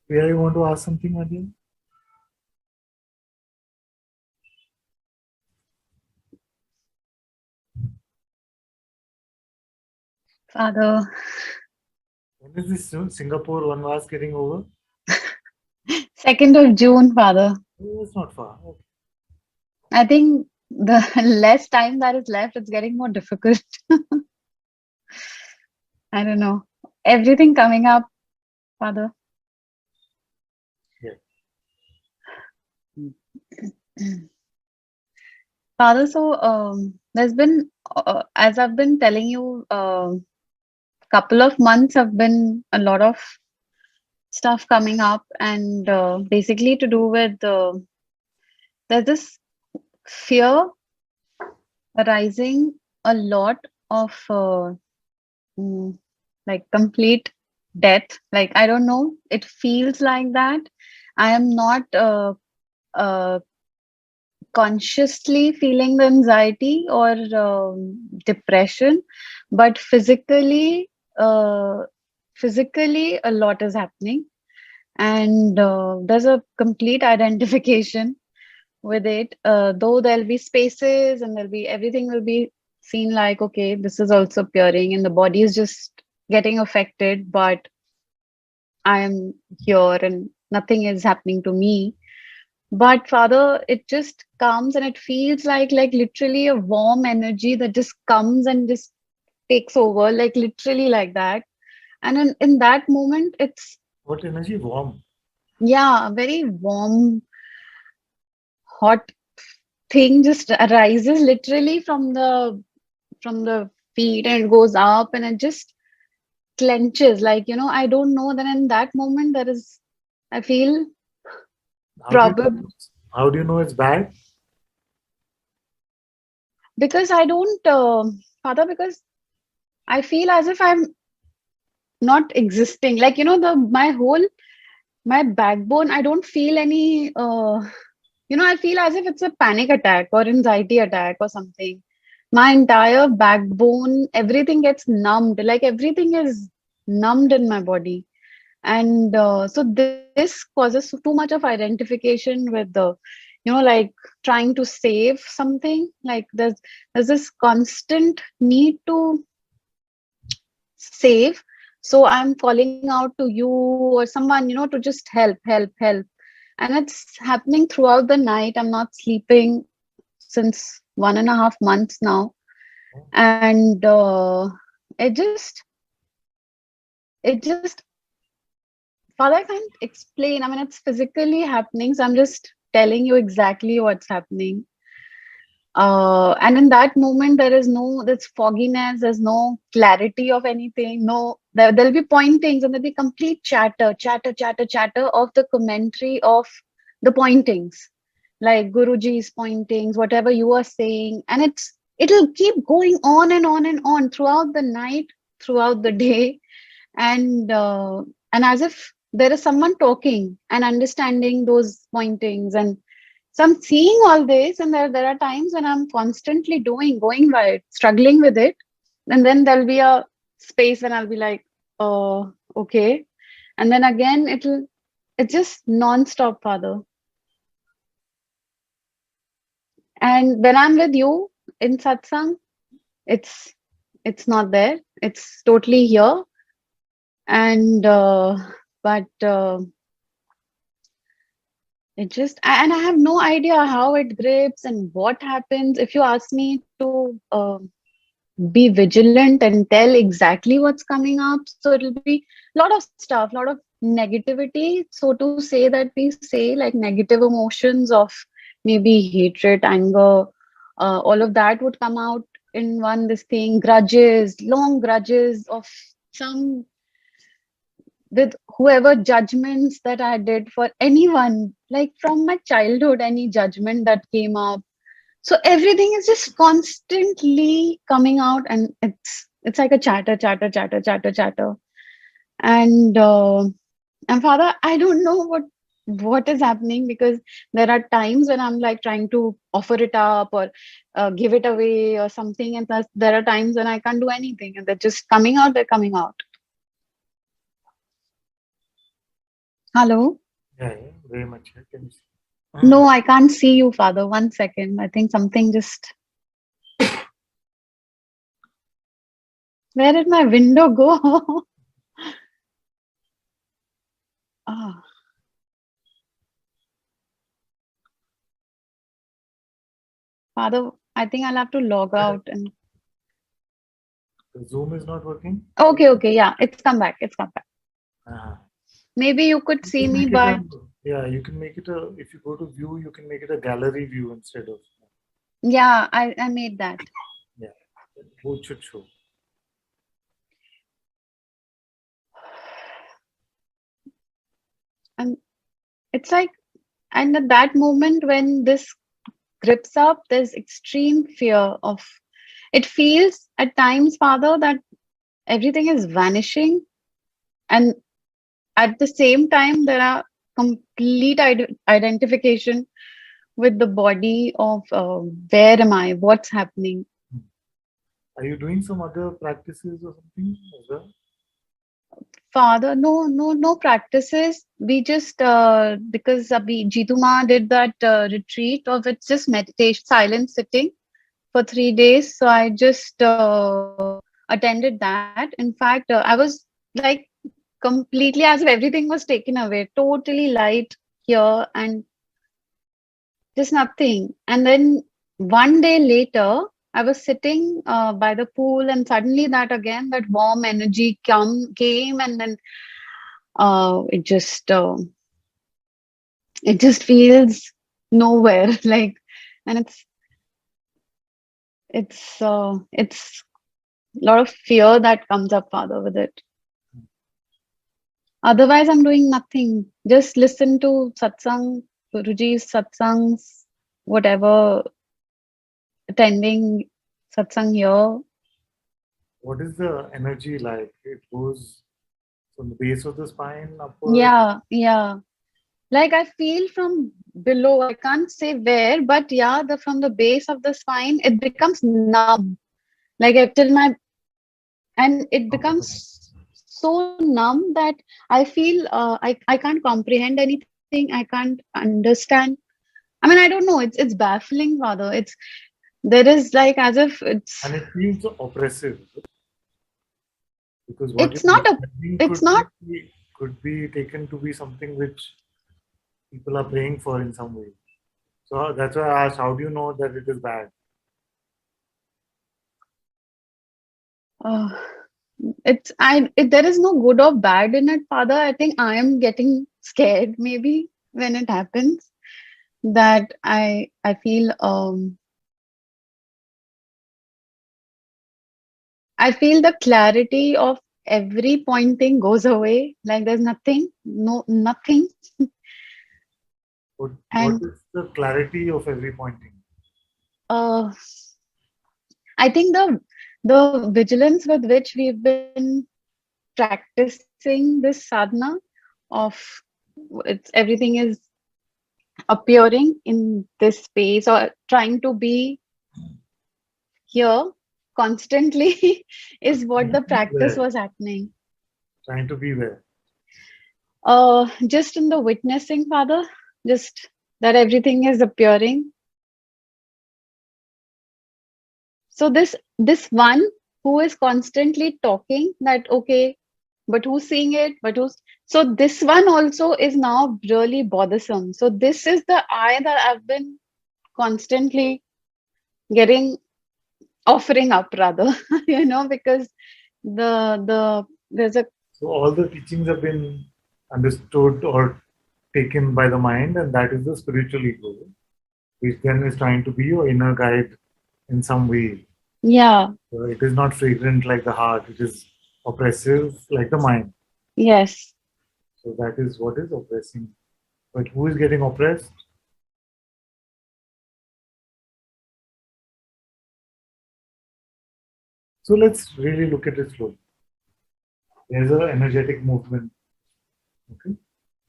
Priya, you want to ask something again? Father, When is this Singapore one was getting over? 2nd of June, Father. Oh, it's not far. Okay. I think the less time that is left, it's getting more difficult. I don't know. Everything coming up, Father. Yeah. Father, so there's been, as I've been telling you, couple of months have been a lot of stuff coming up, and basically to do with there's this fear arising a lot of mm, like complete death. Like I don't know, it feels like that. I am not uh, consciously feeling the anxiety or depression, but uh, physically a lot is happening, and there's a complete identification with it. Though there'll be spaces and there'll be everything will be seen like okay, this is also appearing, and the body is just getting affected, but I am here and nothing is happening to me. But Father, it just comes and it feels like literally a warm energy that just comes and just takes over, like literally like that. And in that moment, it's What energy? Warm. yeah, a very warm, hot thing just arises literally from the feet and it goes up and it just clenches. Like, you know, I don't know. Then in that moment, there is I feel How do you probably how do you know it's bad? because I don't, Father, because I feel as if I'm not existing. Like, you know, the my backbone, I don't feel any you know, I feel as if it's a panic attack or anxiety attack or something. My entire backbone, everything gets numbed. Like everything is numbed in my body. And so this causes too much of identification with the, you know, like trying to save something. Like there's this constant need to save. So I'm calling out to you or someone, you know, to just help. And it's happening throughout the night. I'm not sleeping since 1.5 months now. And it just, it just, Father, I can't explain. I mean, it's physically happening. So I'm just telling you exactly what's happening. And in that moment, there is no, there's fogginess, there's no clarity of anything. No, there'll be pointings and there'll be complete chatter of the commentary of the pointings, like Guruji's pointings, whatever you are saying. And it'll keep going on and on and on throughout the night, throughout the day. And and as if there is someone talking and understanding those pointings. And so I'm seeing all this, and there are times when I'm constantly going by it, struggling with it. And then there'll be a space when I'll be like, oh, okay. And then again, it's just non-stop, Father. And when I'm with you in satsang, it's it's not there. It's totally here. And but it just, and I have no idea how it grips and what happens. If you ask me to be vigilant and tell exactly what's coming up, so it'll be a lot of stuff, a lot of negativity. So to say that we say like negative emotions of maybe hatred, anger, all of that would come out in one this thing, grudges, long grudges of some with whoever judgments that I did for anyone, like from my childhood, any judgment that came up. So everything is just constantly coming out, and it's like a chatter. And Father, I don't know what is happening, because there are times when I'm like trying to offer it up or give it away or something, and there are times when I can't do anything, and they're just coming out. They're coming out. Hello? Yeah, very much. Can you see? No, I can't see you, Father. 1 second. I think something just. Where did my window go? Ah, Father, I think I'll have to log out and. The Zoom is not working. Okay, okay, yeah, it's come back. It's come back. Uh, Maybe you could you see can me, make it but a, yeah, you can make it a, if you go to view, you can make it a gallery view instead of, yeah, I made that. yeah, both should show. And it's like, and at that moment when this grips up, there's extreme fear of. It feels at times, Father, that everything is vanishing, and at the same time, there are complete identification with the body of where am I, what's happening. Are you doing some other practices or something as well? Father, no practices. We just because Abhi Jituma did that retreat of it's just meditation, silent sitting for 3 days. So I just attended that. In fact, I was like completely as if everything was taken away, totally light here and just nothing. And then 1 day later, I was sitting by the pool, and suddenly that warm energy came, and then uh, it just uh, it just feels nowhere. Like, and it's a lot of fear that comes up, Father, with it. Otherwise, I'm doing nothing. Just listen to satsang, Guruji's satsangs, whatever, attending satsang here. What is the energy like? It goes from the base of the spine upward. Yeah. Like I feel from below, I can't say where, but yeah, the from the base of the spine, it becomes numb. Like till my and it becomes so numb that I feel I can't comprehend anything. I can't understand. I mean, I don't know. It's baffling, rather. There is like as if And it feels oppressive because what it's you're not a describing it's not could be taken to be something which people are praying for in some way. So that's why I asked, how do you know that it is bad? uh, there is no good or bad in it, Father. I think I am getting scared maybe when it happens that I feel I feel the clarity of every pointing goes away. Like there's nothing, no nothing. What And is the clarity of every pointing? uh, I think the vigilance with which we've been practicing this sadhana of everything is appearing in this space or trying to be here constantly is what Trying the to be practice where? was happening. Trying to be where? Just in the witnessing, Father, just that everything is appearing. So this one who is constantly talking that okay, but who's seeing it? But who's so this one also is now really bothersome. So this is the I that I've been constantly getting offering up rather, because there's a So all the teachings have been understood or taken by the mind, and that is the spiritual ego, which then is trying to be your inner guide in some way. yeah, So it is not fragrant like the heart, it is oppressive like the mind. yes. So that is what is oppressing. But who is getting oppressed? So let's really look at it slowly. There's an energetic movement. Okay,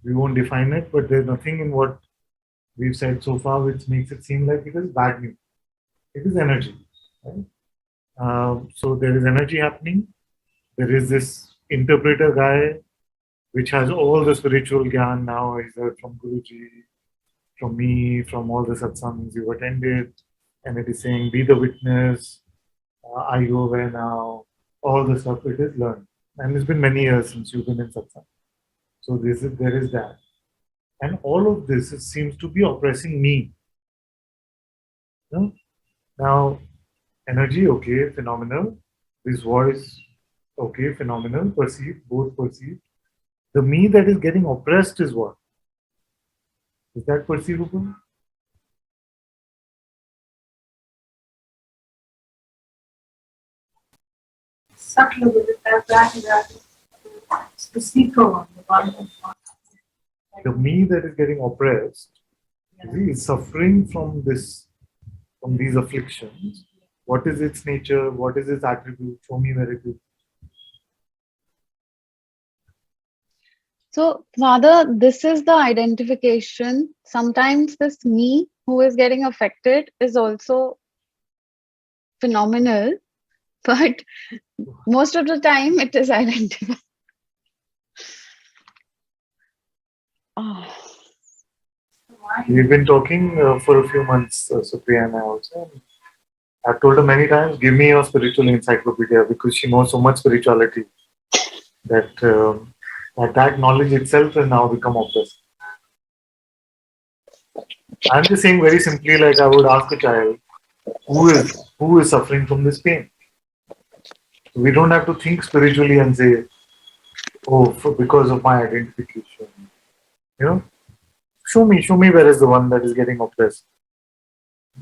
we won't define it, but there's nothing in what we've said so far which makes it seem like it is bad news. It is energy, right? So there is energy happening. There is this interpreter guy which has all the spiritual gyan now he's heard from Guruji, from me, from all the satsangs you've attended, and it is saying, be the witness, are you aware now? All the stuff it is learned. And it's been many years since you've been in satsang. So there is that. And all of this seems to be oppressing me. You know? Now, energy, okay, phenomenal. This voice, okay, phenomenal. Perceived, both perceived. The me that is getting oppressed is what? Is that perceivable? Subtly with that is the seeker one, the one. The me that is getting oppressed is suffering from these afflictions. What is its nature? What is its attribute? Show me where it is. So, Father, this is the identification. Sometimes this me who is getting affected is also phenomenal, but most of the time it is identified. Oh. We've been talking for a few months, Supriya and I also. I've told her many times, give me your spiritual encyclopedia, because she knows so much spirituality that knowledge itself has now become obvious. I'm just saying very simply, like I would ask a child, who is suffering from this pain? We don't have to think spiritually and say, oh, because of my identification. You know, show me where is the one that is getting oppressed.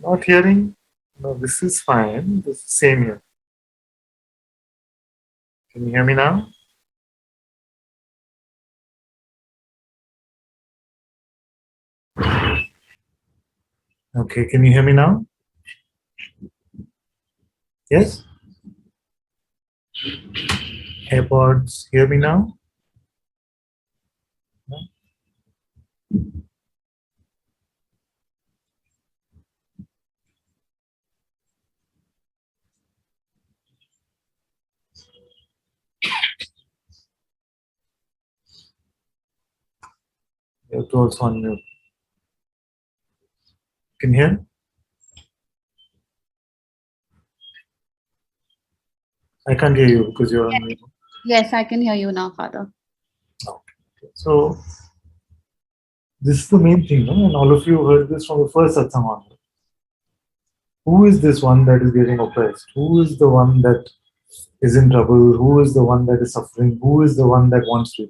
Not hearing, no, this is fine. This is same here. Can you hear me now? Okay, can you hear me now? Yes? AirPods, hear me now? No? You have to also unmute. Can you hear? I can't hear you because you're on mute. Yes, I can hear you now, Father. Okay. So this is the main thing, no? And all of you heard this from the first satsang onward. Who is this one that is getting oppressed? Who is the one that is in trouble? Who is the one that is suffering? Who is the one that wants to?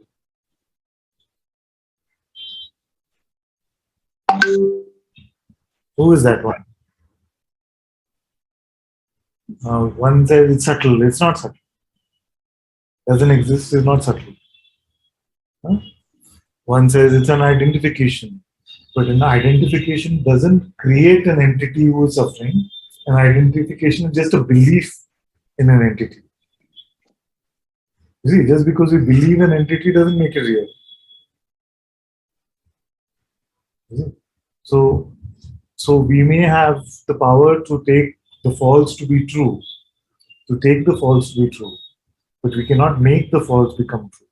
Who is that one? One says it's subtle. It's not subtle. Doesn't exist is not subtle. Huh? One says it's an identification. But an identification doesn't create an entity who is suffering. An identification is just a belief in an entity. You see, just because we believe an entity doesn't make it real. You see? So we may have the power to take the false to be true, but we cannot make the false become true.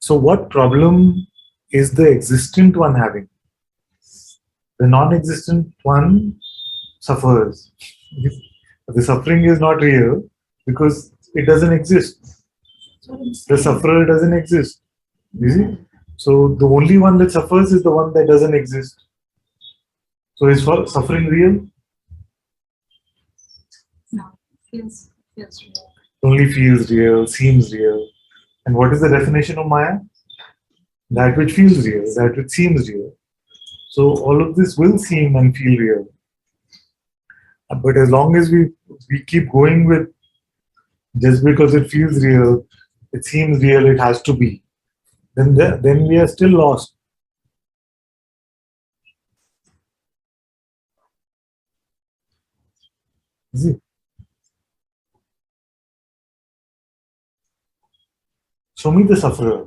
So what problem is the existent one having? The non-existent one suffers. The suffering is not real because it doesn't exist. The sufferer doesn't exist. You see? So the only one that suffers is the one that doesn't exist. So is suffering real? No, feels real. Only feels real, seems real. And what is the definition of Maya? That which feels real, that which seems real. So all of this will seem and feel real. But as long as we keep going with just because it feels real, it seems real, it has to be, then we are still lost. See? Show me the sufferer.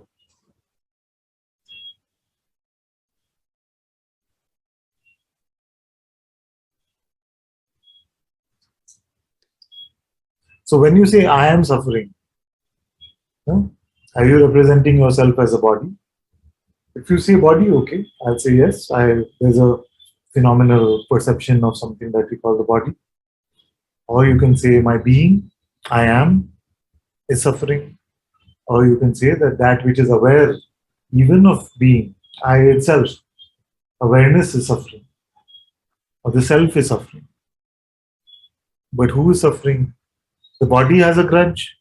So when you say I am suffering, are you representing yourself as a body? If you say body, okay, I'll say yes. There's a phenomenal perception of something that we call the body. Or you can say my being, I am, is suffering. Or you can say that which is aware even of being, I itself, awareness is suffering. Or the self is suffering. But who is suffering? The body has a grudge.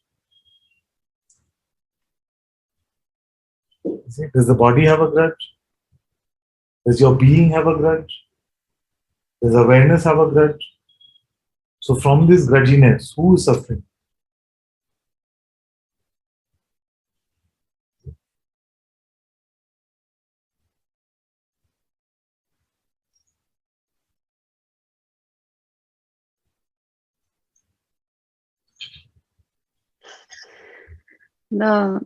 See, does the body have a grudge? Does your being have a grudge? Does awareness have a grudge? So from this grudginess, who is suffering? The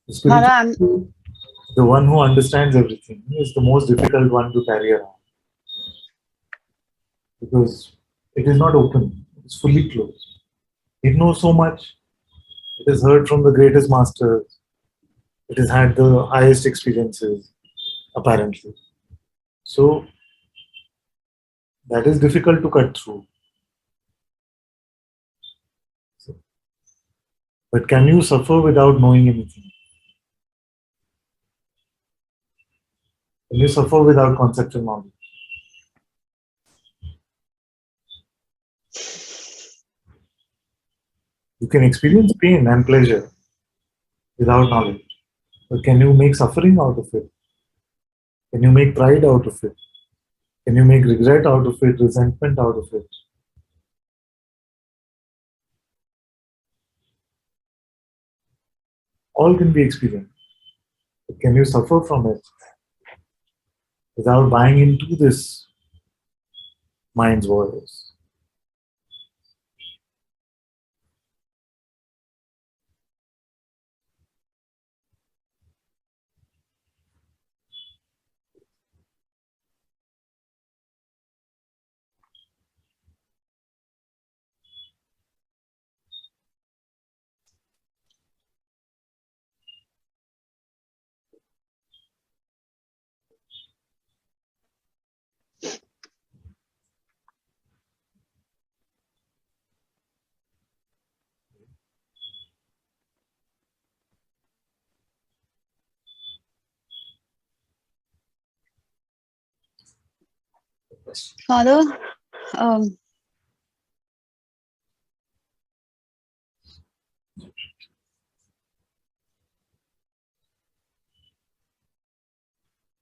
The Baba, spiritual, the one who understands everything, is the most difficult one to carry around because it is not open, it's fully closed. It knows so much, it has heard from the greatest masters, it has had the highest experiences, apparently. So that is difficult to cut through. But can you suffer without knowing anything? Can you suffer without conceptual knowledge? You can experience pain and pleasure without knowledge. But can you make suffering out of it? Can you make pride out of it? Can you make regret out of it, resentment out of it? All can be experienced. But can you suffer from it without buying into this mind's voice? Father, um,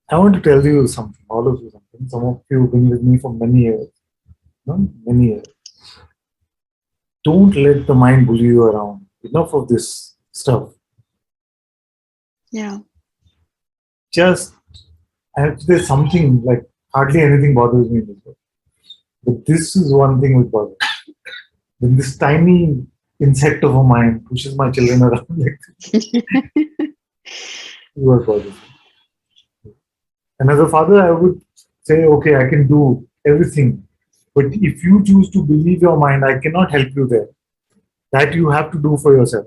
I want to tell you something, all of you something. Some of you have been with me for many years. No? Many years. Don't let the mind bully you around. Enough of this stuff. yeah, Just, there's something like hardly anything bothers me in this world. But this is one thing which bothers me. When this tiny insect of a mind pushes my children around like this, you are bothers me. And as a father, I would say, okay, I can do everything. But if you choose to believe your mind, I cannot help you there. That you have to do for yourself.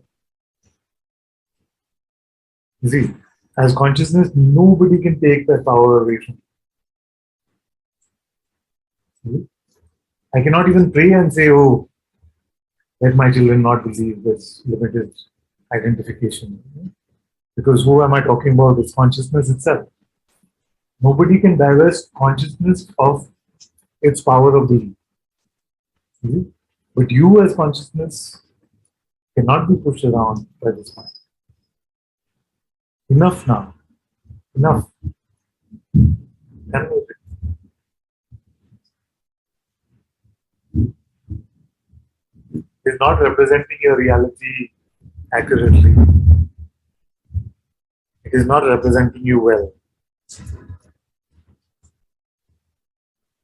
You see, as consciousness, nobody can take that power away from you. I cannot even pray and say, oh, let my children not believe this limited identification. Because who am I talking about? It's consciousness itself. Nobody can divest consciousness of its power of belief. But you as consciousness cannot be pushed around by this mind. Enough now. Enough. It is not representing your reality accurately. It is not representing you well.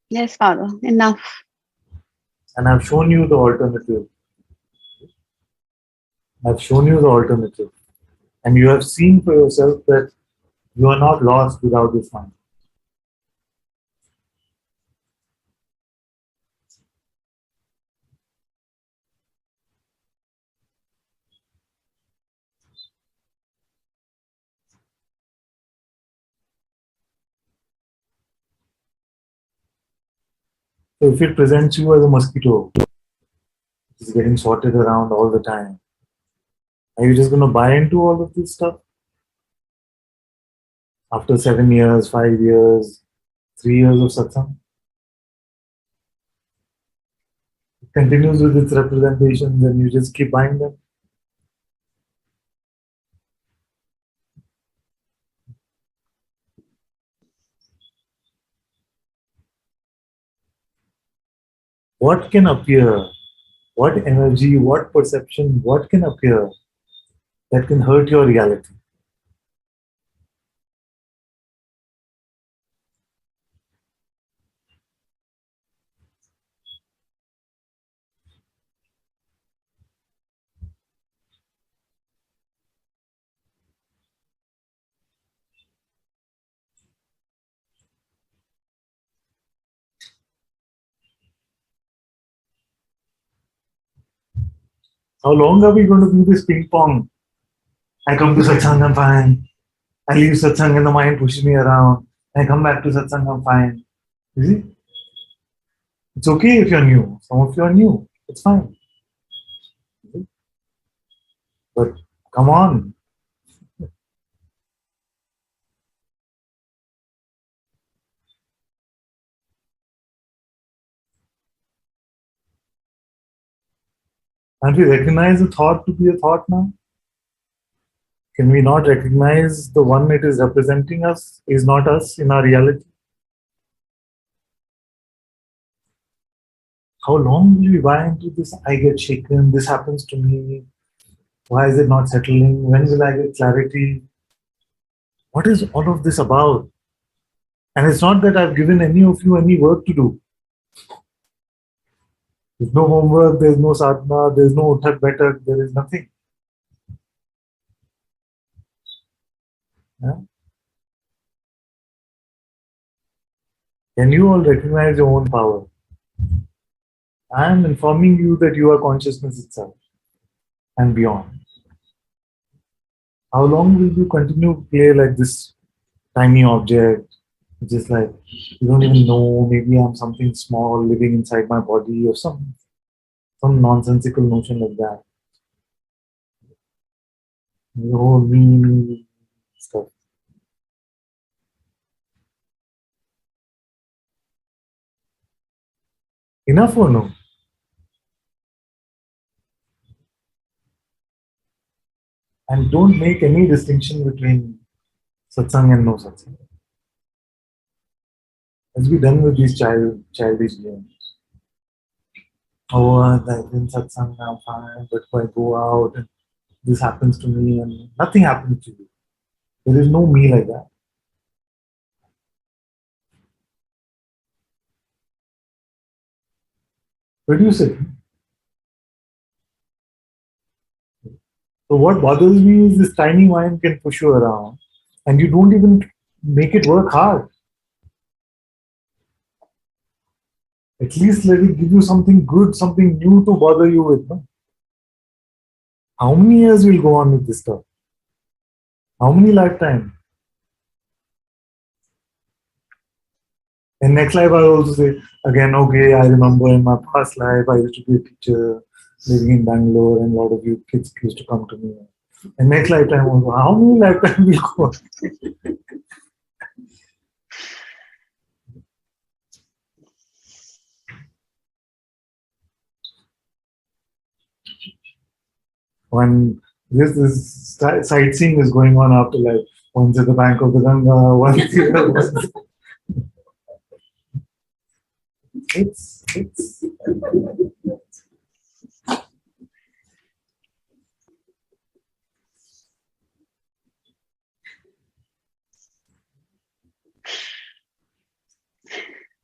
yes, Father, enough. And I've shown you the alternative. I've shown you the alternative. And you have seen for yourself that you are not lost without this mind. So if it presents you as a mosquito, it's getting sorted around all the time, are you just going to buy into all of this stuff? After 7 years, 5 years, 3 years of satsang, it continues with its representations and you just keep buying them. What can appear, what energy, what perception, what can appear that can hurt your reality? How long are we going to do this ping pong? I come to satsang, I'm fine. I leave satsang and the mind pushes me around. I come back to satsang, I'm fine. You see? It's okay if you're new. Some of you are new. It's fine. But come on. Can't we recognize a thought to be a thought now? Can we not recognize the one it is representing us is not us in our reality? How long will we buy into this? I get shaken, this happens to me. Why is it not settling? When will I get clarity? What is all of this about? And it's not that I've given any of you any work to do. There's no homework, there's no sadhana, there's no uthak better, there is nothing. Yeah? Can you all recognize your own power? I am informing you that you are consciousness itself and beyond. How long will you continue to play like this tiny object? Just like you don't even know, maybe I'm something small living inside my body or some nonsensical notion like that. Oh, me stuff. Enough or no? And don't make any distinction between satsang and no satsang. Let's be done with these childish games. Oh, I'm in satsang, I'm fine, but if I go out and this happens to me and nothing happens to you. There is no me like that. Reduce it. So what bothers me is this tiny mind can push you around and you don't even make it work hard. At least let it give you something good, something new to bother you with. No? How many years will go on with this stuff? How many lifetimes? And next life I'll also say again, okay, I remember in my past life I used to be a teacher living in Bangalore and a lot of you kids used to come to me. And next lifetime also, how many lifetimes will go on? One, this sightseeing is going on after life. One's at the bank of the Ganga, one's here, one's it's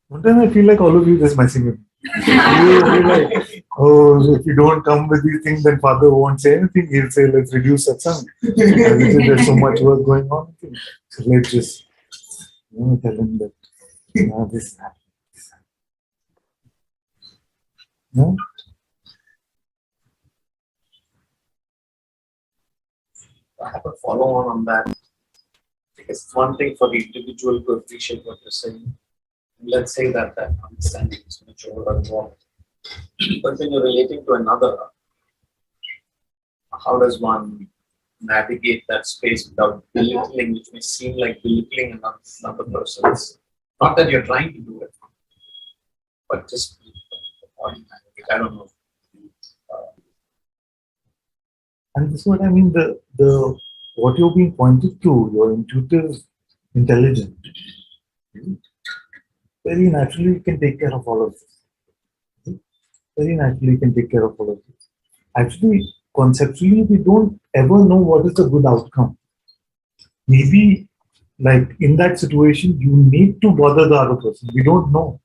sometimes I feel like all of you just messing with me. You feel like, oh, if you don't come with these things, then Father won't say anything. He'll say, let's reduce satsang. There's so much work going on. So let's just tell him that this happened. No? I have a follow on that. It's one thing for the individual to appreciate what you're saying. let's say that that understanding is mature or evolved. But when you're relating to another, how does one navigate that space without belittling, which may seem like belittling another person's? Not that you're trying to do it, but just the body language. I don't know. And this is what I mean, the what you're being pointed to, your intuitive intelligence, very naturally can take care of all of this. Very naturally can take care of all of this. Actually, conceptually, we don't ever know what is the good outcome. Maybe, like in that situation, you need to bother the other person. We don't know.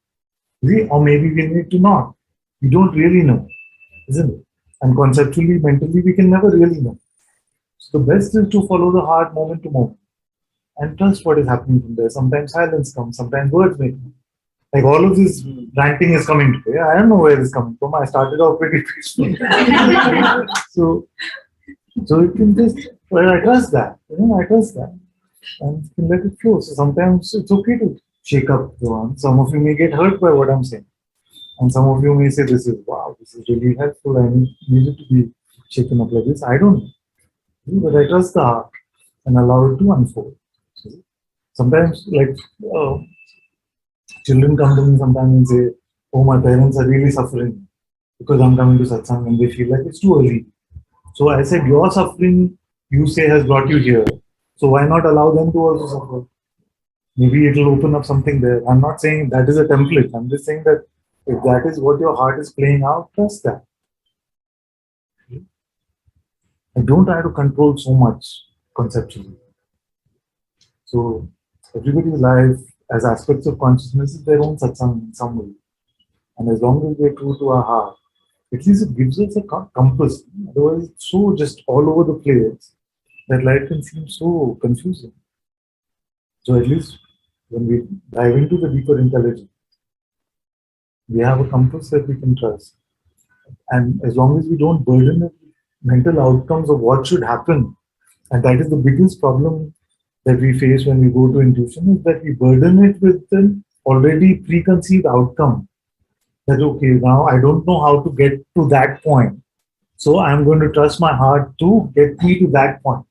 See? Or maybe we need to not. We don't really know, isn't it? And conceptually, mentally, we can never really know. So the best is to follow the heart moment to moment and trust what is happening from there. Sometimes silence comes, sometimes words may come. Like all of this ranting is coming today. I don't know where it's coming from. I started off pretty peaceful. so you can just, well, I trust that. I trust that. And you can let it flow. So sometimes it's okay to shake up the one. Some of you may get hurt by what I'm saying. And some of you may say, this is wow, this is really helpful. I need it to be shaken up like this. I don't know. But I trust the heart and allow it to unfold. Sometimes, like, children come to me sometimes and say, oh, my parents are really suffering because I'm coming to Satsang and they feel like it's too early. So I said, your suffering, you say, has brought you here. So why not allow them to also suffer? Maybe it'll open up something there. I'm not saying that is a template. I'm just saying that if that is what your heart is playing out, trust that. And don't try to control so much conceptually. So everybody's life as aspects of consciousness is their own satsang in some way. And as long as we're true to our heart, at least it gives us a compass. Otherwise, it's so just all over the place that life can seem so confusing. So at least when we dive into the deeper intelligence, we have a compass that we can trust. And as long as we don't burden it with mental outcomes of what should happen, and that is the biggest problem that we face when we go to intuition, is that we burden it with an already preconceived outcome. That okay, now I don't know how to get to that point. So I'm going to trust my heart to get me to that point.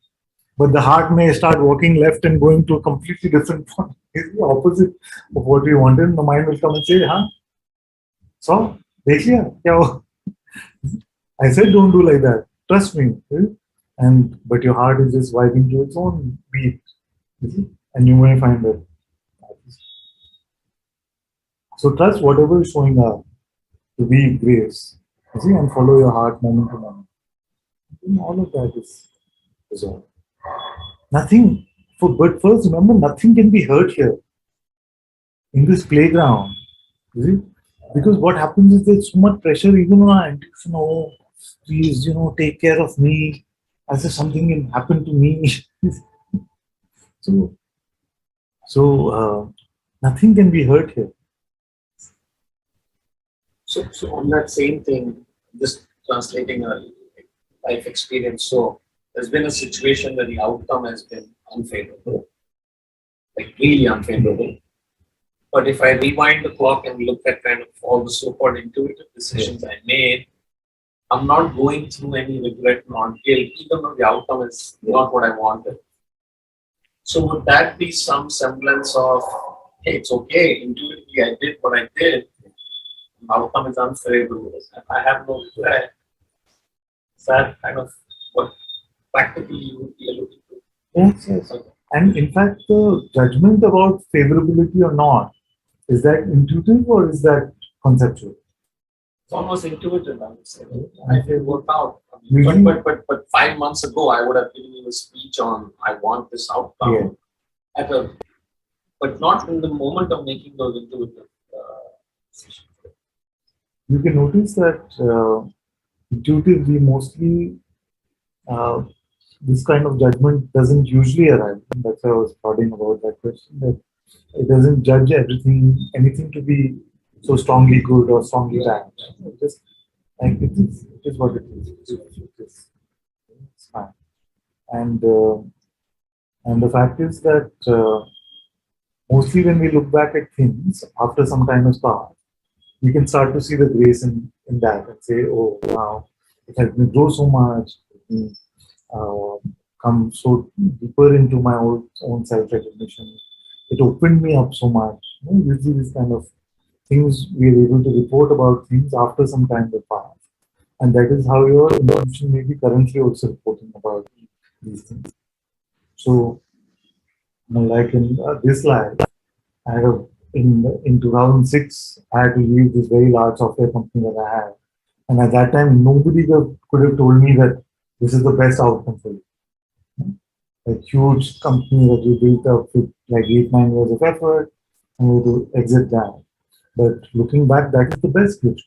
But the heart may start walking left and going to a completely different point. It's the opposite of what we wanted. The mind will come and say, huh? So, dekh liya? Kya hua? I said don't do like that. Trust me. But your heart is just vibing to its own beat. And you may find that. So trust whatever is showing up to be grace. And follow your heart moment to moment. And all of that is resolved. Nothing. But first, remember, nothing can be hurt here in this playground. Because what happens is there's so much pressure even on our intuition. Oh, please, take care of me as if something can happen to me. so nothing can be hurt here. So on that same thing, just translating a life experience. So there's been a situation where the outcome has been unfavorable, like really unfavorable. But if I rewind the clock and look at kind of all the so-called intuitive decisions I made, I'm not going through any regret nor guilt, even though the outcome is not what I wanted. So would that be some semblance of, hey, it's okay, intuitively I did what I did, the outcome is unfavorable, I have no regret. Is that kind of what practically you would be looking to? Yes. And in fact, the judgment about favorability or not, is that intuitive or is that conceptual? It's almost intuitive, I would say. I feel worked out. Usually- But 5 months ago, I would have given you a speech on I want this outcome. Yeah. But not in the moment of making those intuitive decisions. You can notice that intuitively, mostly this kind of judgment doesn't usually arrive. And that's why I was prodding about that question. That it doesn't judge anything to be so strongly good or strongly bad. It just like it is what it is. It's fine. And the fact is that Mostly when we look back at things after some time has passed, we can start to see the grace in that and say, oh, wow, it helped me grow so much, it helped me uh, come so deeper into my own self-recognition. It opened me up so much. Usually these kind of things we are able to report about things after some time has passed. And that is how your intuition may be currently also reporting about these things. So, like in this life, I had in 2006, I had to leave this very large software company that I had. And at that time, nobody could have told me that this is the best outcome for you. A huge company that you built up with like 8, 9 years of effort, and you to exit that. But looking back, that is the best gift.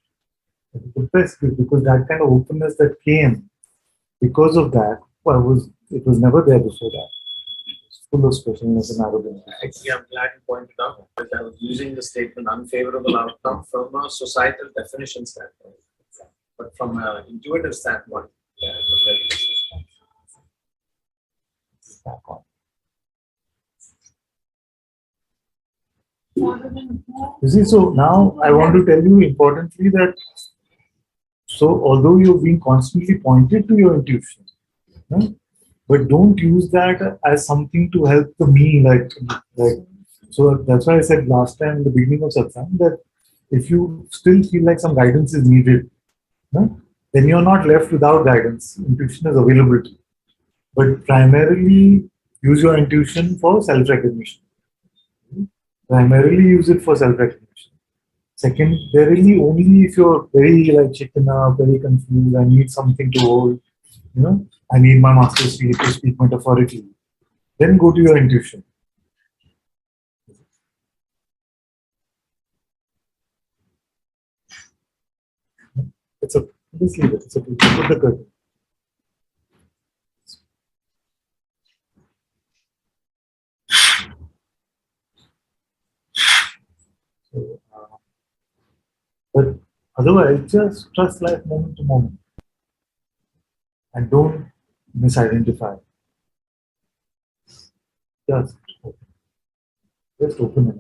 That is the best gift because that kind of openness that came because of that, it was never there before that. It's full of specialness and arrogance. Actually, I'm glad you pointed out that I was using the statement unfavorable outcome from a societal definition standpoint. But from an intuitive standpoint, yeah, it was very interesting. Back on. You see, so now I want to tell you importantly that so although you've been constantly pointed to your intuition, no? But don't use that as something to help the me, like so that's why I said last time in the beginning of Satsang that if you still feel like some guidance is needed, no? Then you're not left without guidance. Intuition is available to you. But primarily use your intuition for self-recognition. Primarily use it for self-recognition. Secondarily, only if you're very like chicken up, very confused, I need something to hold, I need my master to speak metaphorically. Then go to your intuition. Just leave it. Put the curtain. So, but otherwise, just trust life moment to moment. And don't misidentify. Just open it.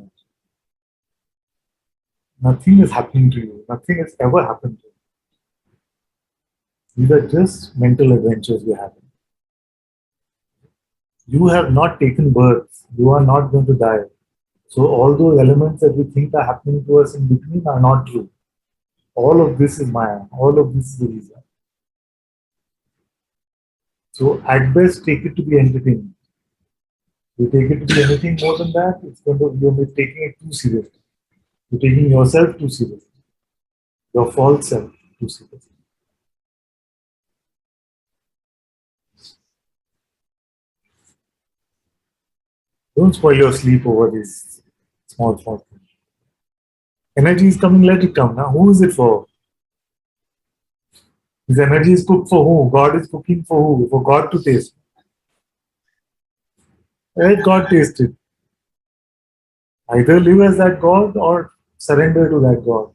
Nothing is happening to you. Nothing has ever happened to you. These are just mental adventures you're having. You have not taken birth. You are not going to die. So all those elements that we think are happening to us in between are not true. All of this is Maya. All of this is illusion. So at best, take it to be entertaining. You take it to be anything more than that, you're taking it too seriously. You're taking yourself too seriously. Your false self too seriously. Don't spoil your sleep over these small things. Energy is coming, let it come. Now, who is it for? This energy is cooked for who? God is cooking for who? For God to taste. Let God taste it. Either live as that God or surrender to that God.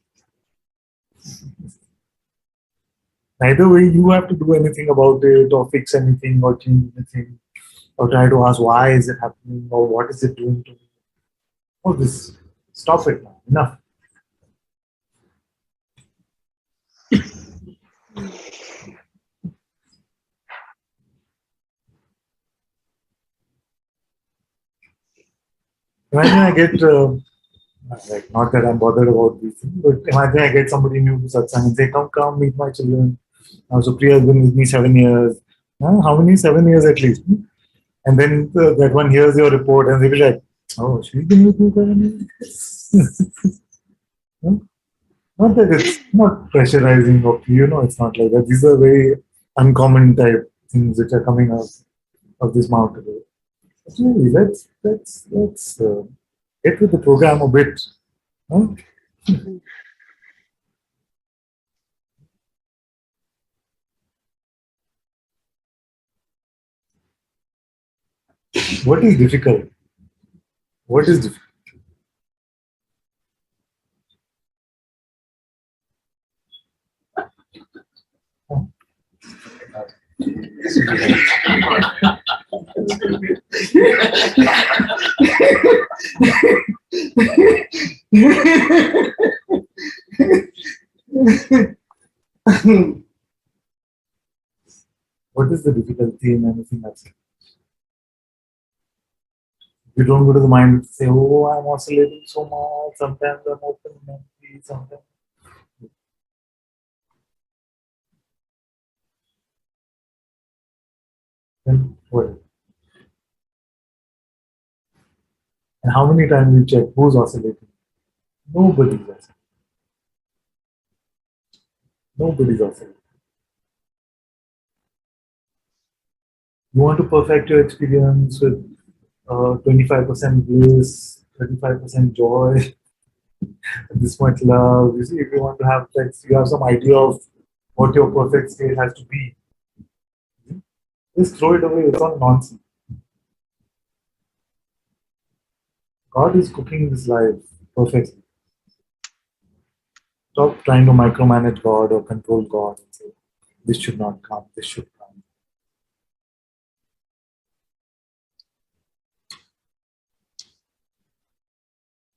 Neither way you have to do anything about it or fix anything or change anything or try to ask why is it happening or what is it doing to me. Oh, this. Stop it now. Enough. Imagine I get, like, not that I'm bothered about these things, but imagine I get somebody new to Satsang and say, come, meet my children. So Priya has been with me 7 years. How many? 7 years at least. And then that one hears your report and they be like, oh, she's been with me 7 years. Not that it's not pressurizing or, it's not like that. These are very uncommon type things which are coming out of this mouth today. Really, let's get with the program a bit. Huh? What is difficult? What is difficult? What is the difficulty in anything else? You don't go to the mind and say, oh, I'm oscillating so much. Sometimes I'm open and empty. Sometimes. Then what? And how many times you check who's oscillating? Nobody's oscillating. Nobody's oscillating. You want to perfect your experience with 25% bliss, 35% joy, this much love. You see, if you want to have sex, you have some idea of what your perfect state has to be. Just throw it away. It's all nonsense. God is cooking this life perfectly. Stop trying to micromanage God or control God and say, this should not come, this should come.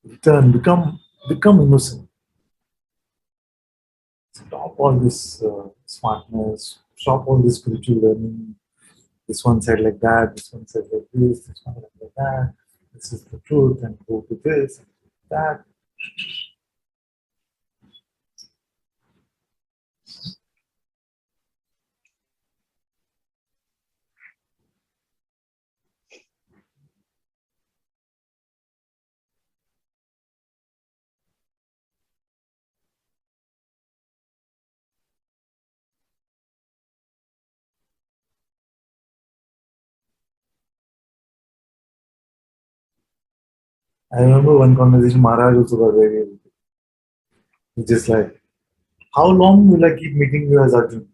Return, become innocent. Stop all this smartness, stop all this spiritual learning. This one said like that, this one said like this one said like that. This is the truth, and go to this and that. I remember one conversation Maharaj also got very. He's just like, how long will I keep meeting you as Arjun?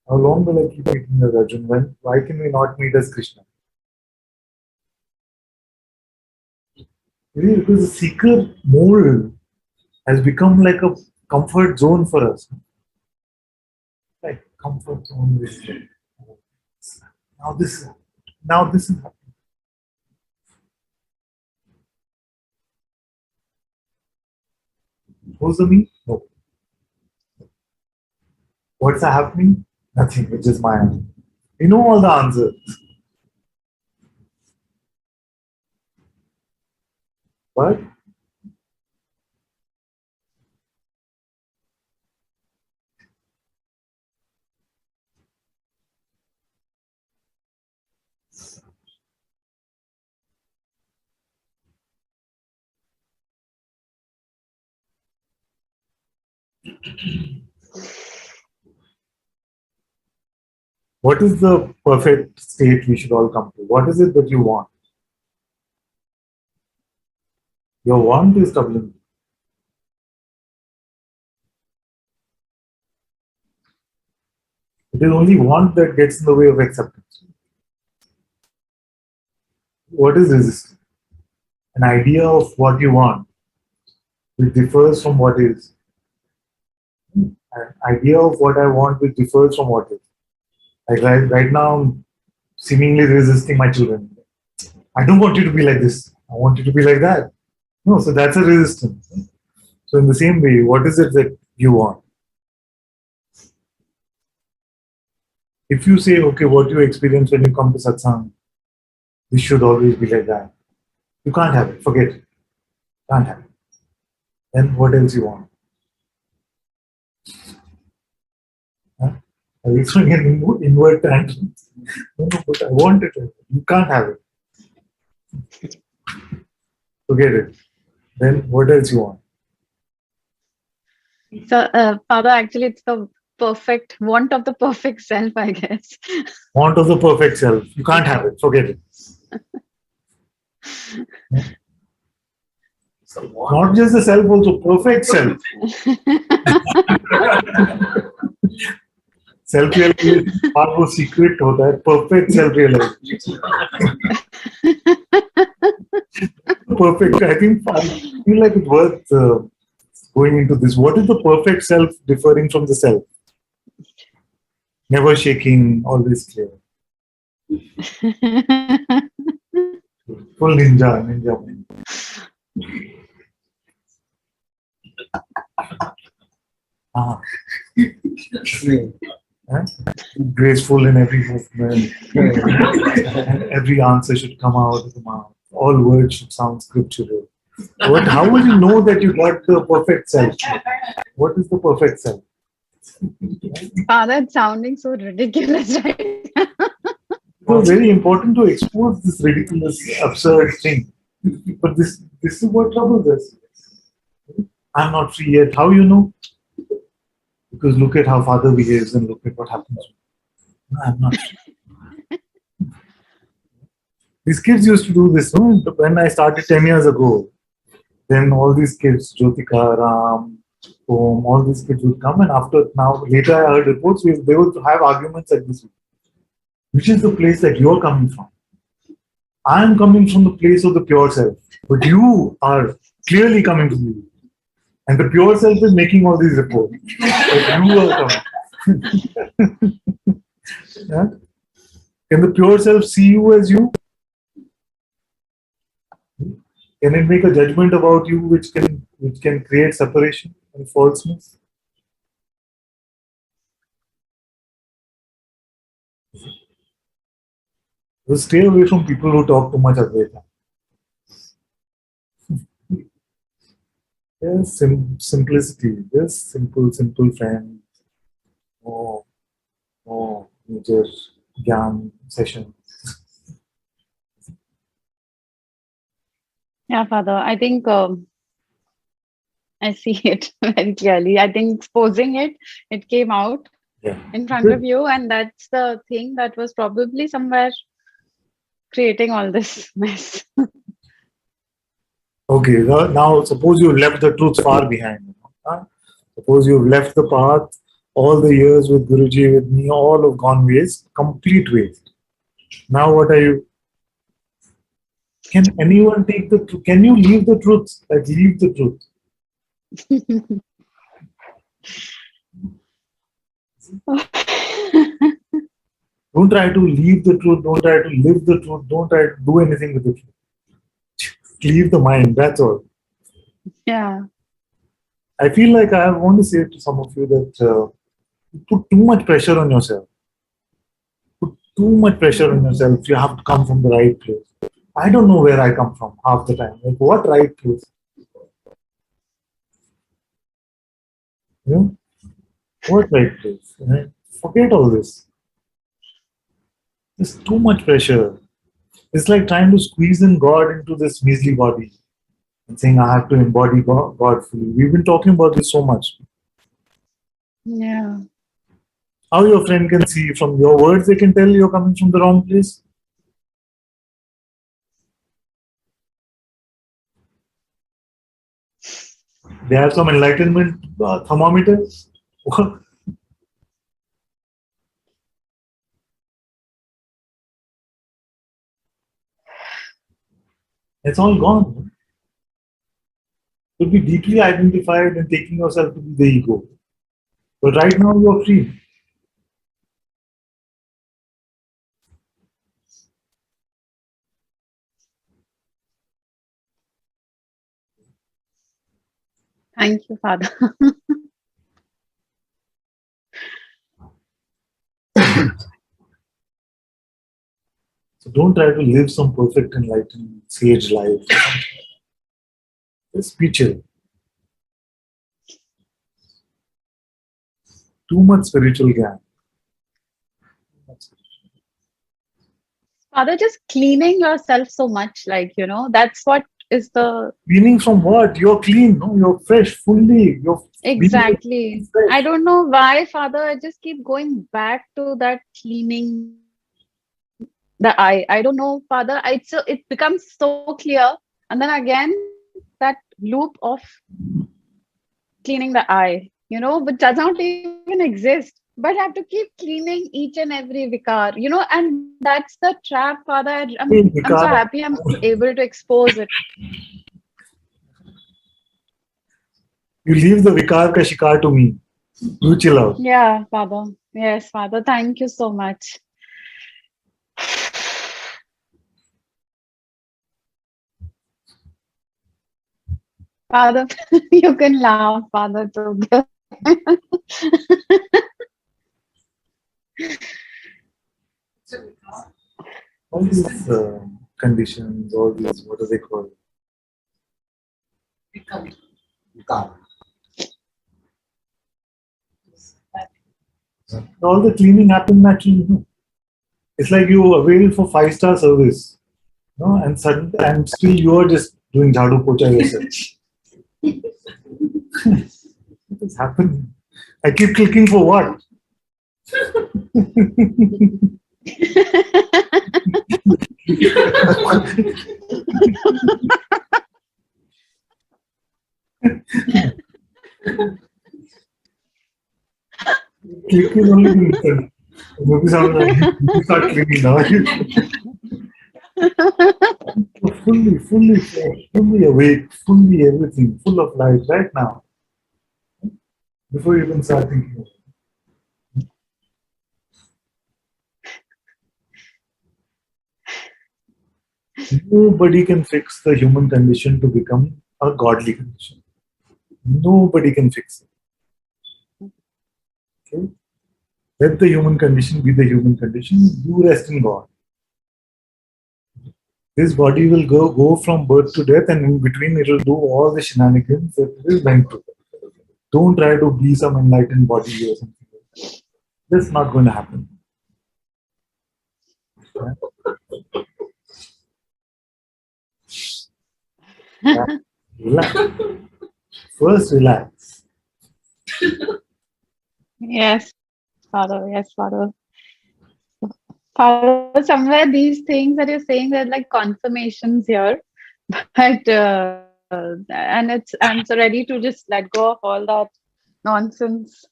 How long will I keep meeting you as Arjun? Why can we not meet as Krishna? Really, because the seeker mold has become like a comfort zone for us. Like comfort zone is like, now this is happening. Who's the me? No. What's happening? Nothing. It's just my answer. You know all the answers. But what is the perfect state we should all come to? What is it that you want? Your want is troubling. It is only want that gets in the way of acceptance. What is resistance? An idea of what you want, which differs from what is. An idea of what I want, which differs from what is. Like right now, I'm seemingly resisting my children. I don't want you to be like this. I want you to be like that. No, so that's a resistance. So in the same way, what is it that you want? If you say, okay, what you experience when you come to Satsang, this should always be like that. You can't have it. Forget it. Can't have it. Then what else you want? Huh? Are you throwing an inward tantrum? No, but I want it. You can't have it. Forget it. Then what else you want? So, Father, actually, it's the perfect want of the perfect self, I guess. Want of the perfect self. You can't have it. Forget it. So Not just the self, also perfect self. Self realization far more secret होता है. Perfect self realization. Perfect. I feel like it's worth going into this. What is the perfect self differing from the self? Never shaking, always clear. Full ninja mind. Ah, eh? Graceful in every movement, and every answer should come out of the mouth. All words should sound scriptural. How will you know that you got the perfect self? What is the perfect self? Father, it's sounding so ridiculous, right? It's very important to expose this ridiculous, absurd thing. But this is what troubles us. I'm not free yet. How you know? Because look at how father behaves and look at what happens. No, I'm not free. These kids used to do this. No? When I started 10 years ago, then all these kids, Jyotika, Ram, Om, all these kids would come, and later I heard reports they would have arguments like this. Which is the place that you're coming from? I am coming from the place of the pure self, but you are clearly coming from you. And the pure self is making all these reports. That you are coming. Yeah? Can the pure self see you as you? Can it make a judgment about you which can create separation and falseness? So stay away from people who talk too much Advaita. Yes, simplicity. Yes, simple friend. Major Gyan session. Yeah, Father, I think I see it very clearly. I think exposing it came out in front of you, and that's the thing that was probably somewhere creating all this mess. Okay, now suppose you've left the truth far behind. Huh? Suppose you've left the path, all the years with Guruji, with me, all have gone waste, complete waste. Now what are you? Can anyone take the truth? Can you leave the truth? Like leave the truth. Don't try to leave the truth. Don't try to live the truth. Don't try to do anything with the truth. Leave the mind. That's all. Yeah. I feel like I want to say to some of you that you put too much pressure on yourself. Put too much pressure on yourself. You have to come from the right place. I don't know where I come from half the time. Like, what right place? What right place? Forget all this. There's too much pressure. It's like trying to squeeze in God into this measly body and saying, I have to embody God fully. We've been talking about this so much. Yeah. How your friend can see from your words, they can tell you're coming from the wrong place. They have some enlightenment thermometer. It's all gone. You'll be deeply identified and taking yourself to be the ego. But right now you're free. Thank you, Father. So don't try to live some perfect, enlightened, sage life. Just be chill. Too much spiritual gap. Father, just cleaning yourself so much, that's what is the Cleaning from what? You're clean, no? You're fresh, fully. You're exactly. fresh. I don't know why, Father. I just keep going back to that cleaning the eye. I don't know, Father. It becomes so clear, and then again that loop of cleaning the eye, which does not even exist. But I have to keep cleaning each and every vikar, and that's the trap, Father. I'm so happy I'm able to expose it. You leave the vikar ka shikar to me. You chill out. Yeah, Father. Yes, Father. Thank you so much. Father, you can laugh, Father, too. All these conditions, all these, what do they call? Become. All the cleaning happens naturally. It's like you avail for 5-star service, no, and still you are just doing jhadu pocha yourself. What is happening? I keep clicking for what? Clicking only to listen. Maybe sounds like you start clicking now. fully awake, fully everything, full of life right now. Before you even start thinking. Nobody can fix the human condition to become a godly condition. Nobody can fix it. Okay? Let the human condition be the human condition. You rest in God. This body will go from birth to death, and in between it will do all the shenanigans that it is meant to. Don't try to be some enlightened body or something like that. That's not going to happen. Yeah? Relax. First, relax. Yes, Father. Yes, Father. Father, somewhere these things that you're saying, they're like confirmations here. But and I'm so ready to just let go of all that nonsense.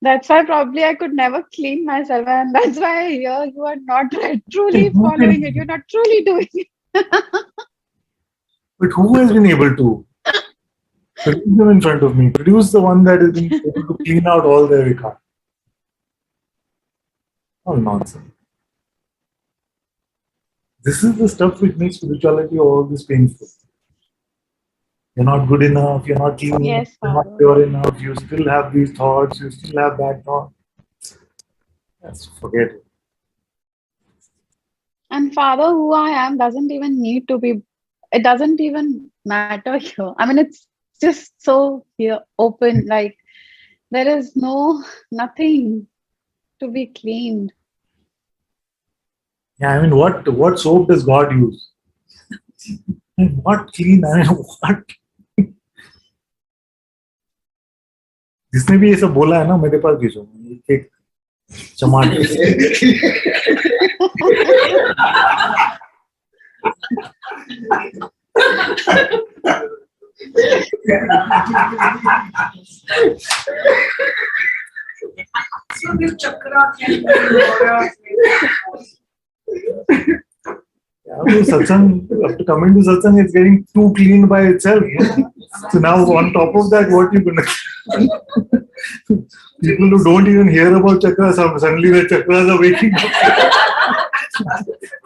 That's why probably I could never clean myself, and that's why here you are not truly Who following it. You're not truly doing it. But who has been able to? Produce them in front of me. Produce the one that has been able to clean out all their vikar. All nonsense. This is the stuff which makes spirituality all this painful. You're not good enough, you're not clean enough, Yes, you're not Father. pure enough, you still have these thoughts, you still have bad thoughts. Yes, forget it. And Father, who I am doesn't even need to be, it doesn't even matter here. I mean, it's just so here open, like there is nothing to be cleaned. Yeah, I mean, what soap does God use? What clean? I mean, what? जिसने भी ये सब बोला है ना मेरे पास भेजो एक चमाट So this chakra can be aura. Yeah, satsang, after coming to satsang, it's getting too clean by itself. So now on top of that, what you gonna? People who don't even hear about chakras, suddenly the chakras are waking up.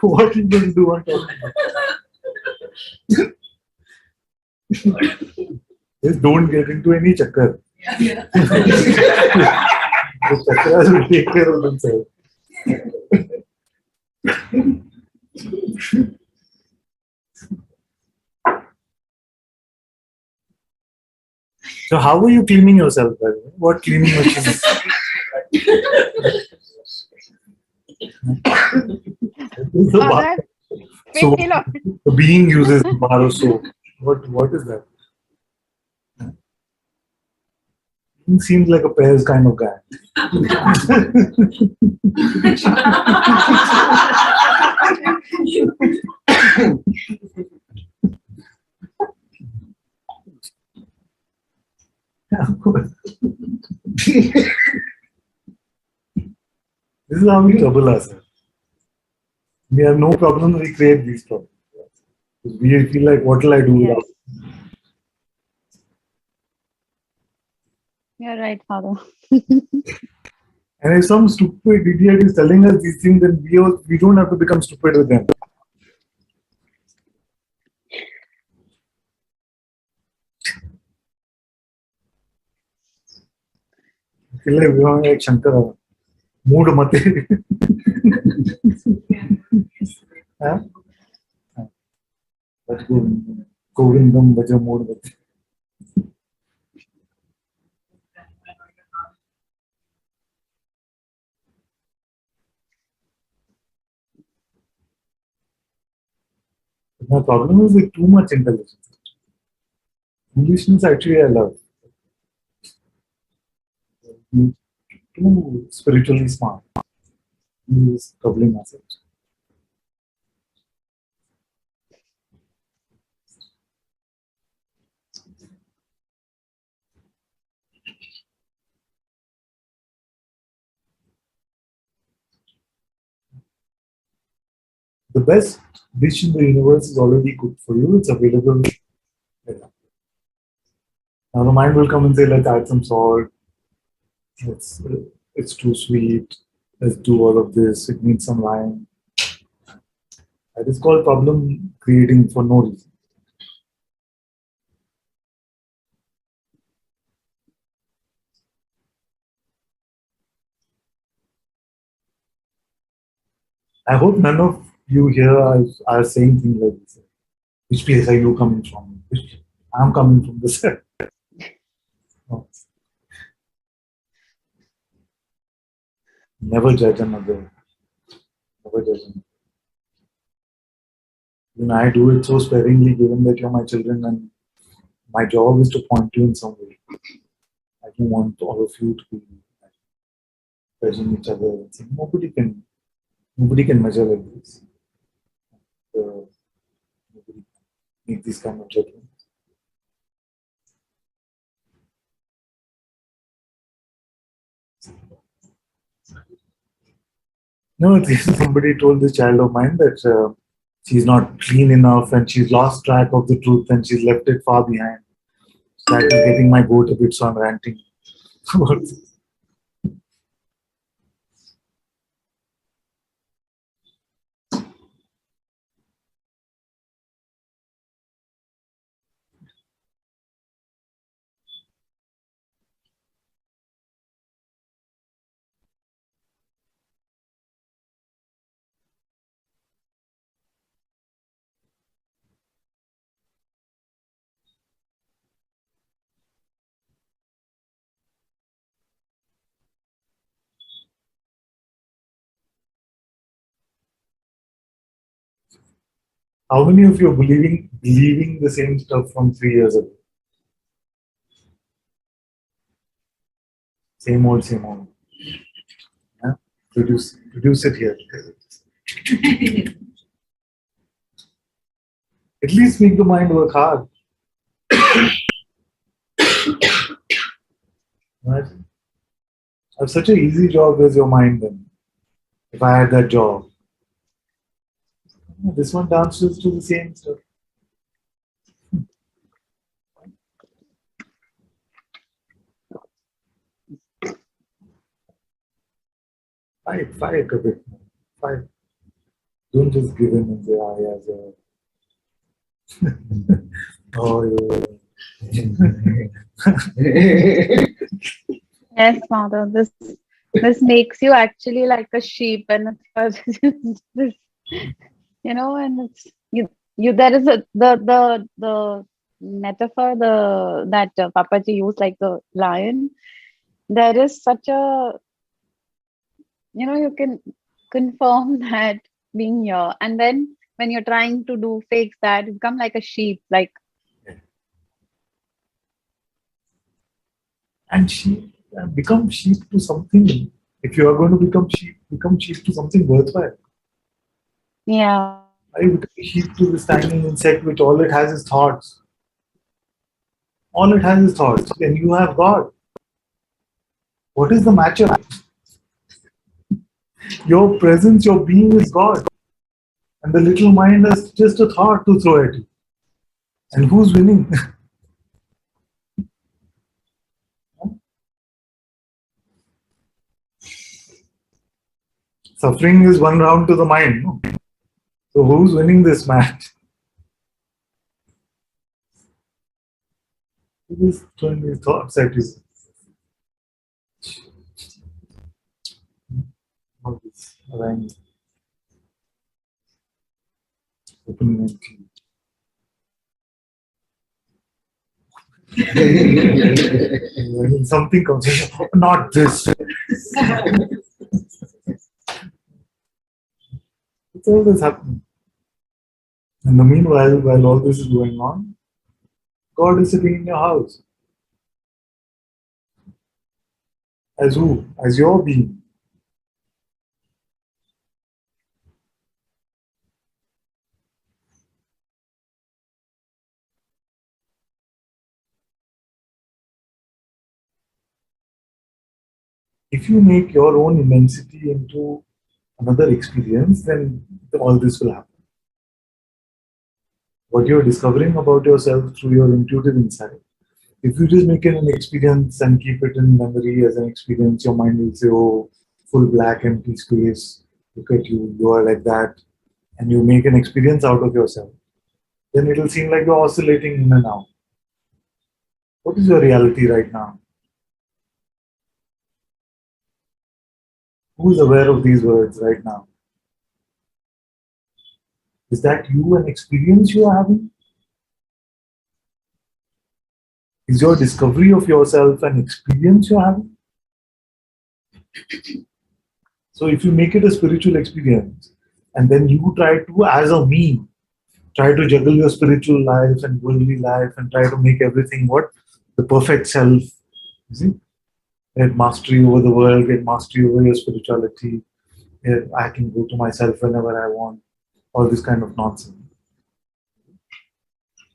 What are you going to do on top of that? Just don't get into any chakra. Yeah. The chakras will take care of themselves. So how are you cleaning yourself, by the way? What cleaning machine is the bar? Father, So feel on. the being uses bar of soap. What is that? He seems like a Pears kind of guy. This is how we trouble ourselves. We have no problems, we create these problems. We feel like, what will I do without? Yes. You're right, Father. And if some stupid idiot is telling us these things, then we don't have to become stupid with them. किले विवाह एक Shankar mood मते हाँ? हाँ, भज गोविंदम भज mood मते. My problem is with too much intelligence. Foolishness actually I love. Too spiritually smart. He is troubling ourselves. The best dish in the universe is already cooked for you. It's available. Now the mind will come and say, let's add some salt. It's, it's too sweet. Let's do all of this. It needs some lime. That is called problem creating for no reason. I hope none of you here are saying things like this. Which place are you coming from? I'm coming from this side. No. Never judge another. Never judge another. I do it so sparingly given that you're my children and my job is to point you in some way. I don't want all of you to be judging each other and saying nobody can measure like this. Nobody can make these kind of judgments. No, somebody told this child of mine that she's not clean enough and she's lost track of the truth and she's left it far behind. That is getting my goat a bit, so I'm ranting. How many of you are believing the same stuff from 3 years ago? Same old, same old. Yeah? Produce it here. At least make the mind work hard. Right? I have such an easy job as your mind then. If I had that job. This one dances to the same stuff. Fight a bit more. Fight. Don't just give in and say, ah, yeah, oh, Yes, Father. This makes you actually like a sheep, and it's this, and it's you. There is the metaphor that Papaji used, like the lion. There is such a you can confirm that being here, and then when you're trying to do fakes, that you become like a sheep, like. and sheep become sheep to something. If you are going to become sheep to something worthwhile. Yeah. Are you become sheep to this tiny insect which all it has is thoughts? All it has is thoughts. Then you have God. What is the matchup? Your presence, your being is God. And the little mind has just a thought to throw at you. And who's winning? Suffering is one round to the mind. No? So who's winning this match? It is throwing these thoughts at you. Right. Opening and cleaning. Something comes, not this. It's always happening. In the meanwhile, while all this is going on, God is sitting in your house. As who? As your being. If you make your own immensity into another experience, then all this will happen. What you're discovering about yourself through your intuitive insight, if you just make it an experience and keep it in memory as an experience, your mind will say, oh, full black empty space, look at you, you are like that, and you make an experience out of yourself, then it'll seem like you're oscillating in and out. What is your reality right now? Who is aware of these words right now? Is that you an experience you are having? Is your discovery of yourself an experience you're having? So if you make it a spiritual experience, and then you try to, as a me, try to juggle your spiritual life and worldly life and try to make everything what? The perfect self. You see? Get mastery over the world, get mastery over your spirituality. I can go to myself whenever I want. All this kind of nonsense.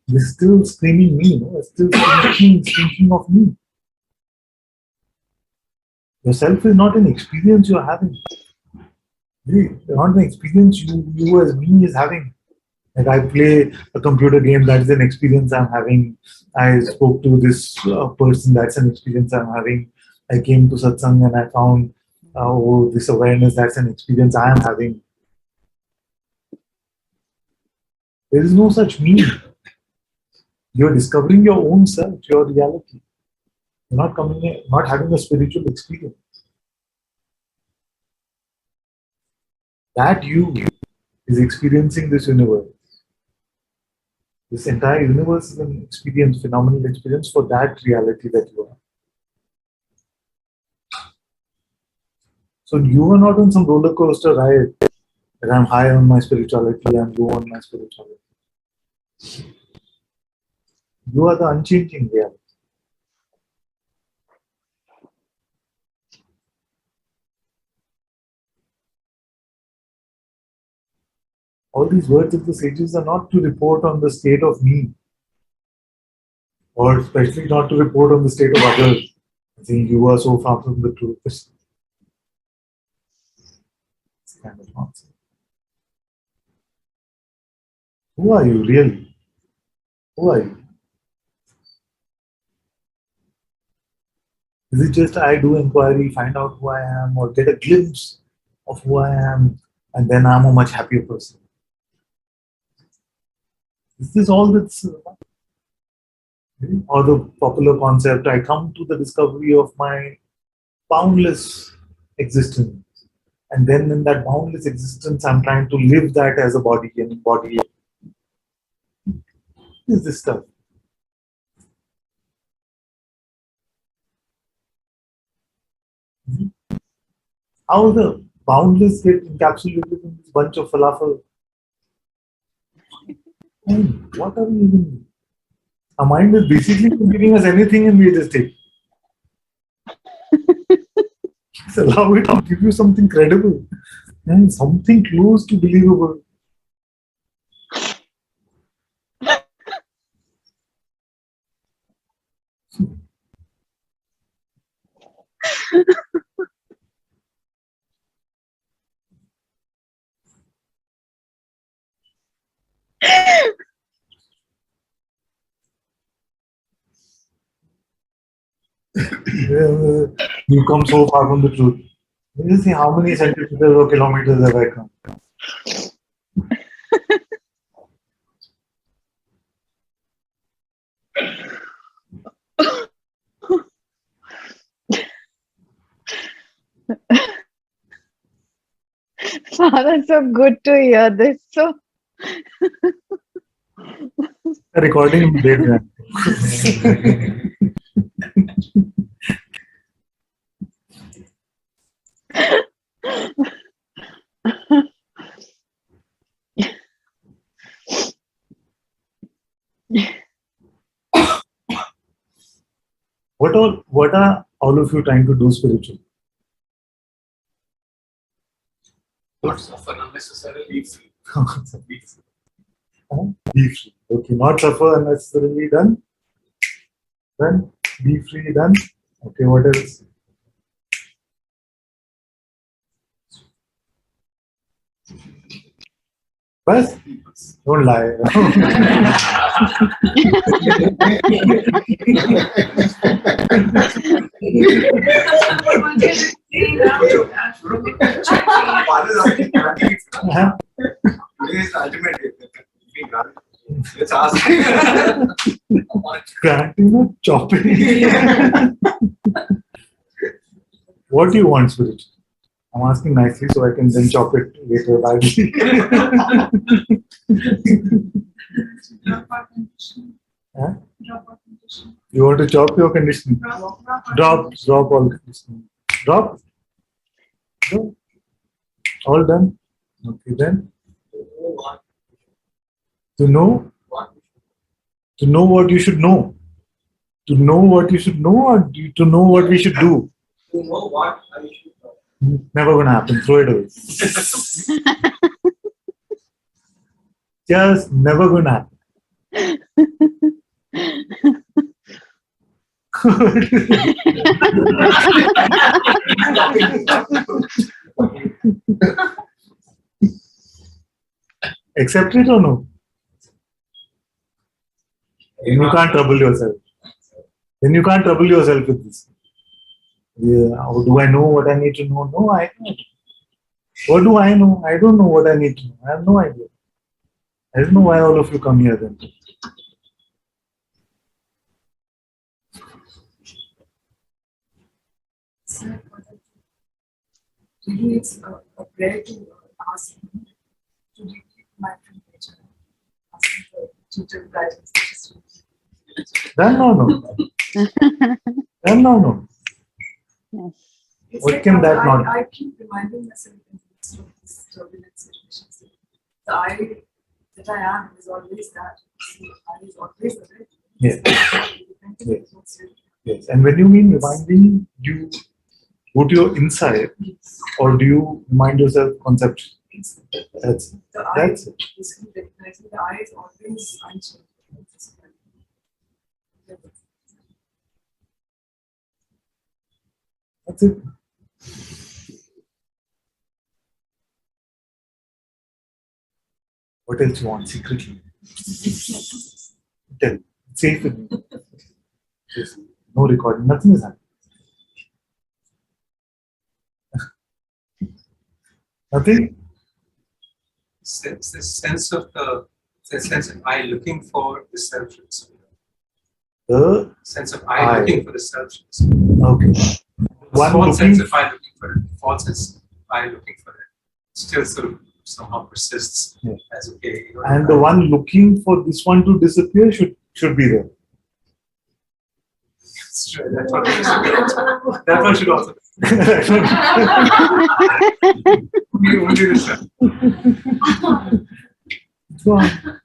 It's still screaming me, no? It's still thinking of me. Yourself is not an experience you're having. Not an experience you as me is having. Like I play a computer game, that is an experience I'm having. I spoke to this person, that's an experience I'm having. I came to Satsang and I found this awareness, that's an experience I am having. There is no such me. You're discovering your own self, your reality. You're not having a spiritual experience. That you is experiencing this universe. This entire universe is an experience, phenomenal experience for that reality that you are. So you are not on some roller coaster ride that I'm high on my spirituality, I'm low on my spirituality. You are the unchanging reality. All these words of the sages are not to report on the state of me, or especially not to report on the state of others. Saying you are so far from the truth. It's kind of nonsense. Who are you really? Who are you? Is it just I do inquiry, find out who I am, or get a glimpse of who I am, and then I'm a much happier person? Is this all that's or the popular concept? I come to the discovery of my boundless existence, and then in that boundless existence, I'm trying to live that as a body and embody it. What is this stuff? How the boundless get encapsulated in this bunch of falafel? What are we even? Our mind is basically giving us anything and we just take. Just allow it to give you something credible and something close to believable. You come so far from the truth. You just see how many centimeters or kilometers have I come. That's so good to hear this. So, A recording did that. What are all of you trying to do spiritually? Not suffer unnecessarily. Be free. Okay, not suffer unnecessarily, done. Then be free, done. Okay, what else? Bas? Don't lie. Granting or chopping? What do you want spiritually? I'm asking nicely so I can then chop it later badly. Huh? You want to chop your conditioning? Drop all conditioning. Drop? No. All done? Okay, then. To know? To know what you should know. To know what you should know, or to know what we should do? To know what I should know. Never gonna happen. Throw it away. Just never gonna happen. Accept it or no? Then you can't trouble yourself. Then you can't trouble yourself with this. Yeah, how do I know what I need to know? No, I know. What do I know? I don't know what I need to know. I have no idea. I don't know why all of you come here then. Sir, really it's a prayer to ask him to deeply mindful nature, asking for tutor guidance. Then no. Then no. yes. It's What like can that not- I keep reminding myself in the midst of this turbulent situations. The I that I am is always that. I is always the right. Yes. Yes. Yes. And when you mean reminding, do you go to your inside or do you remind yourself conceptually? That's The I That's it. basically recognizing the I is always unchanged. That's it. What else you want secretly? Tell. Safe with me. Just no recording. Nothing is happening. Nothing? The sense of I looking for the self. The Sense of I. I looking for the self. okay. One False looking. sense of I looking for it. False sense I looking for it. Still sort of somehow persists Yeah. as okay. You know, And the one looking for this one to disappear should be there. That's true. That one should that one should also only the self. Go on.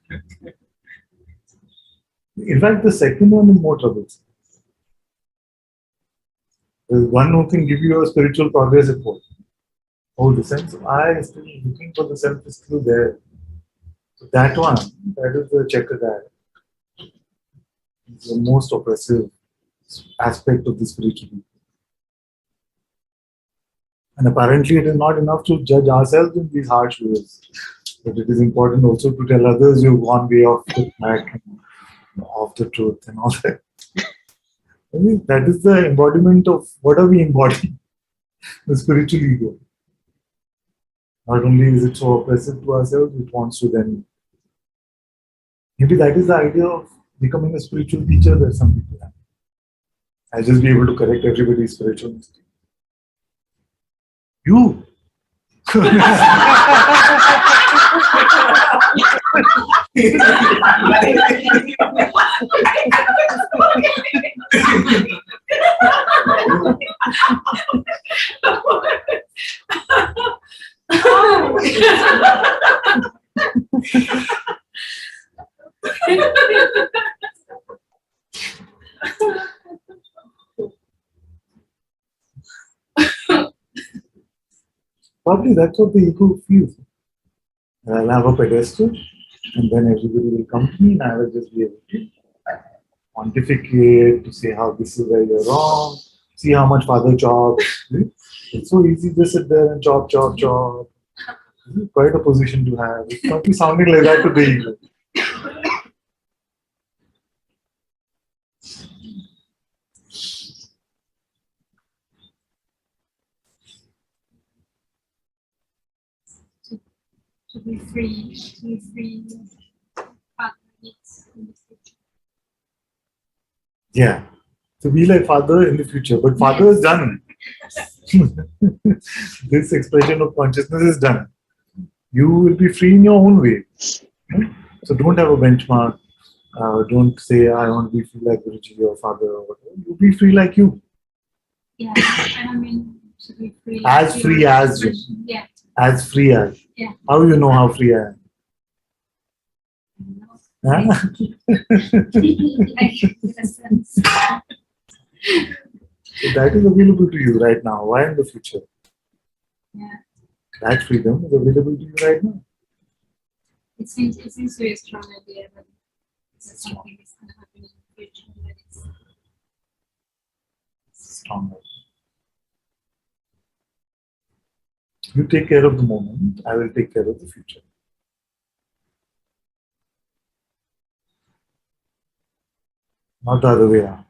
In fact, the second one is more troublesome. There's one who can give you a spiritual progress report. Oh, the sense of I is still looking for the self is still there. So that one, that is the checker guy. It's the most oppressive aspect of the spiritual. And apparently it is not enough to judge ourselves in these harsh ways. But it is important also to tell others you've gone way off the track, off the truth and all that. I mean, that is the embodiment of what are we embodying? The spiritual ego. Not only is it so oppressive to ourselves, it wants to then. Maybe that is the idea of becoming a spiritual teacher that some people have. I'll just be able to correct everybody's spiritual mistake. You Probably that's what the ego feels. I'll have a pedestal, and then everybody will come to me, and I will just be able to pontificate, to say how this is where you're wrong, see how much father chops. It's so easy to sit there and chop, chop, chop. This is quite a position to have. It's probably sounding like that to the ego. To be free, Father needs in the future. Yeah. To be like father in the future. But father is done. This expression of consciousness is done. You will be free in your own way. So don't have a benchmark. Don't say, I want to be free like Guruji or father or whatever. You be free like you. Yeah, and I mean to be free. As free as you. Yeah. As free as. Yeah. How you know how free I am? Huh? So that is available to you right now. Why in the future? Yeah. That freedom is available to you right now. It seems very strong idea, but it's something that's going to happen in the future. That it's Stronger. You take care of the moment, I will take care of the future. Not the other way around.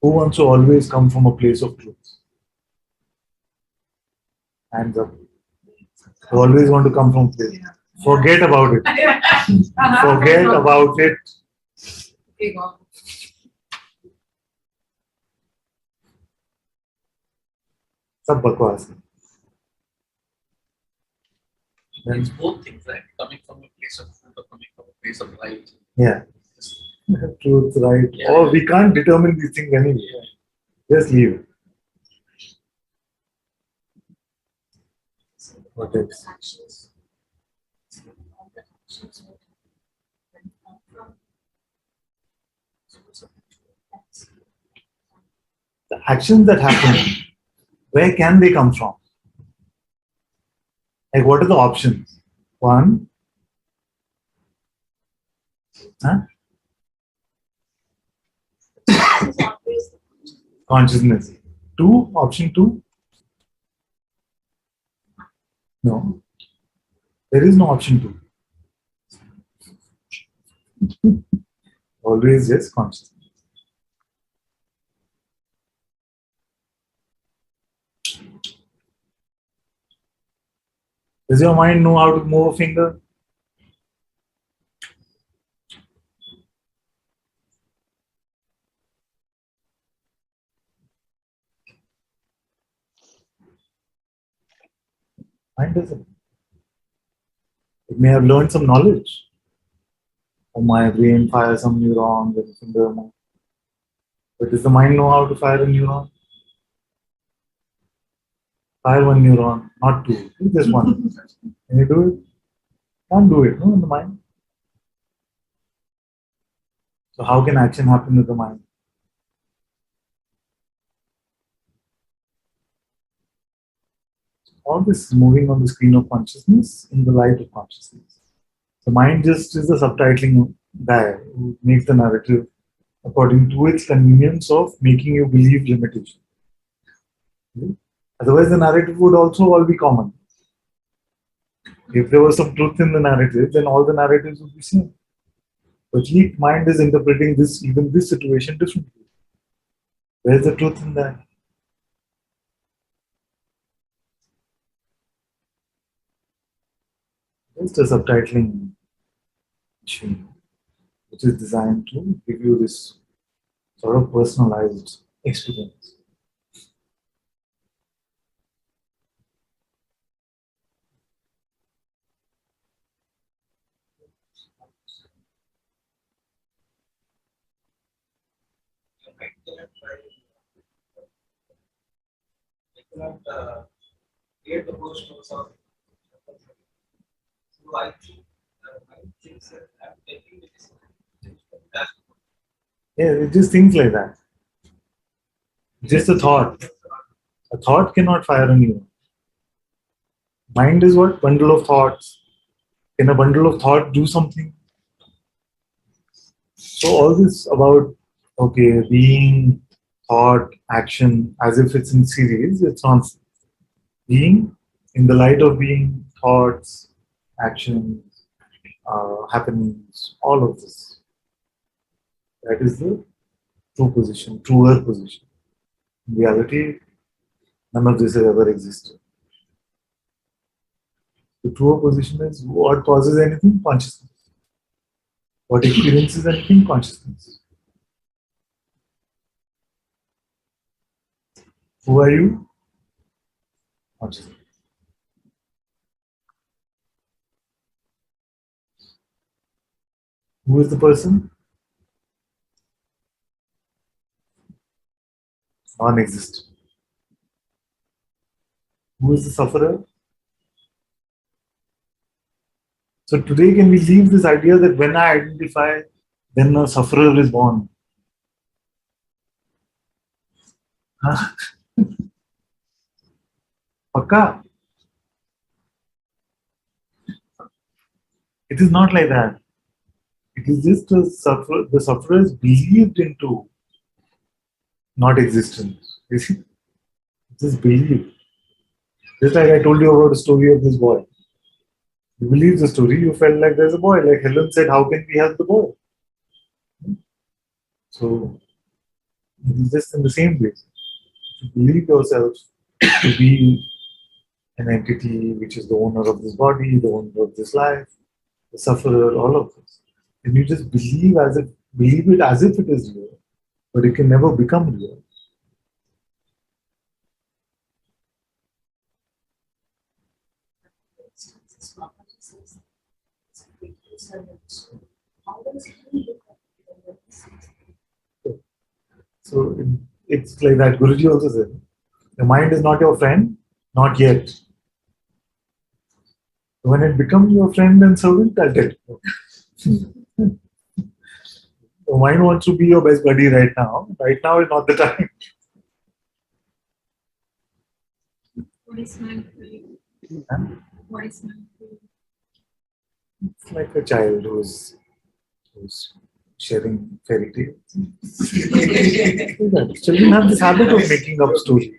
Who wants to always come from a place of truth? Hands up. You always want to come from a place. Forget about it. Forget about it. Okay, go on. Sab bakwas hai. It's Then, both things, right? Coming from a place of truth or coming from a place of light. yeah. Truth, right. Yeah. Or we can't determine these things anyway. Just leave it. What else? Actions. All the actions will come from source of truth. The actions that happen, where can they come from? Like, what are the options? One, It's always consciousness. Two, option two. No, there is no option two. Always just consciousness. Does your mind know how to move a finger? Mind doesn't. It may have learned some knowledge. Or my brain fires some neurons and finger moves. But does the mind know how to fire a neuron? Fire one neuron, not two, just one. Can you do it? Can't do it, no, in the mind. So how can action happen with the mind? All this is moving on the screen of consciousness in the light of consciousness. The mind just is the subtitling guy who makes the narrative according to its convenience of making you believe limitation. Okay? Otherwise, the narrative would also all be common. If there was some truth in the narrative, then all the narratives would be same. But the mind is interpreting this, even this situation differently. Where's the truth in that? Just a subtitling machine which is designed to give you this sort of personalized experience. Create the post of some. So I think that I'm taking this. Yeah, it's just things like that. Just a thought. A thought cannot fire a neuron. Mind is what? Bundle of thoughts. Can a bundle of thought do something? So all this about being, thought, action, as if it's in series, it's nonsense. Being, in the light of being, thoughts, actions, happenings, all of this. That is the true position, truer position. In reality, none of this has ever existed. The truer position is what causes anything? Consciousness. What experiences anything? Consciousness. Who are you? Consciousness. Who is the person? Non-existent. Who is the sufferer? So today, can we leave this idea that when I identify, then a sufferer is born? Huh? Pakka? It is not like that. It is just a sufferer. The sufferer is believed into not existence. You see? Just believe. Just like I told you about the story of this boy. You believe the story, you felt like there's a boy. Like Helen said, how can we help the boy? So it is just in the same way. You believe yourself to be an entity which is the owner of this body, the owner of this life, the sufferer, all of this. And you just believe it as if it is real, but it can never become real. So it's like that. Guruji also said, the mind is not your friend, not yet. When it becomes your friend and servant, I'll tell you. The mind wants to be your best buddy right now. Right now is not the time. What is mind for you? What is mind for you? It's like a child who's sharing fairy tales. Children have this habit of making up stories.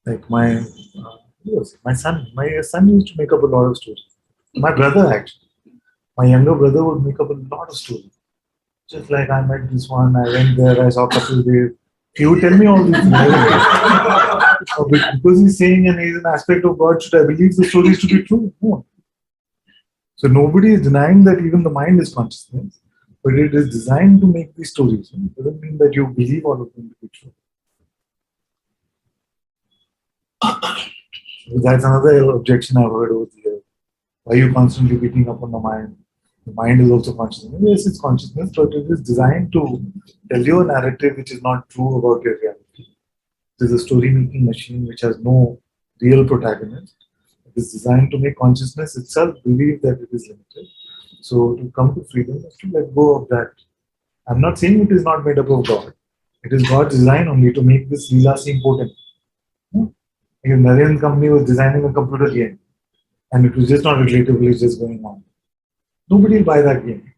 Like my son used to make up a lot of stories. My brother actually, my younger brother would make up a lot of stories. Just like I met this one, I went there, I saw a couple there. He would tell me all these things. Because he's saying and he's an aspect of God, should I believe the stories to be true? No. So nobody is denying that even the mind is consciousness, but it is designed to make these stories. It doesn't mean that you believe all of them to be true. So that's another objection I've heard over the years. Why are you constantly beating up on the mind? The mind is also consciousness. Yes, it's consciousness, but it is designed to tell you a narrative which is not true about your reality. It is a story-making machine which has no real protagonist. It is designed to make consciousness itself believe that it is limited. So to come to freedom is to let go of that. I'm not saying it is not made up of God. It is God's design only to make this Leela seem potent. If Naren company was designing a computer game and it was just not relatable, it's just going on. Nobody will buy that game.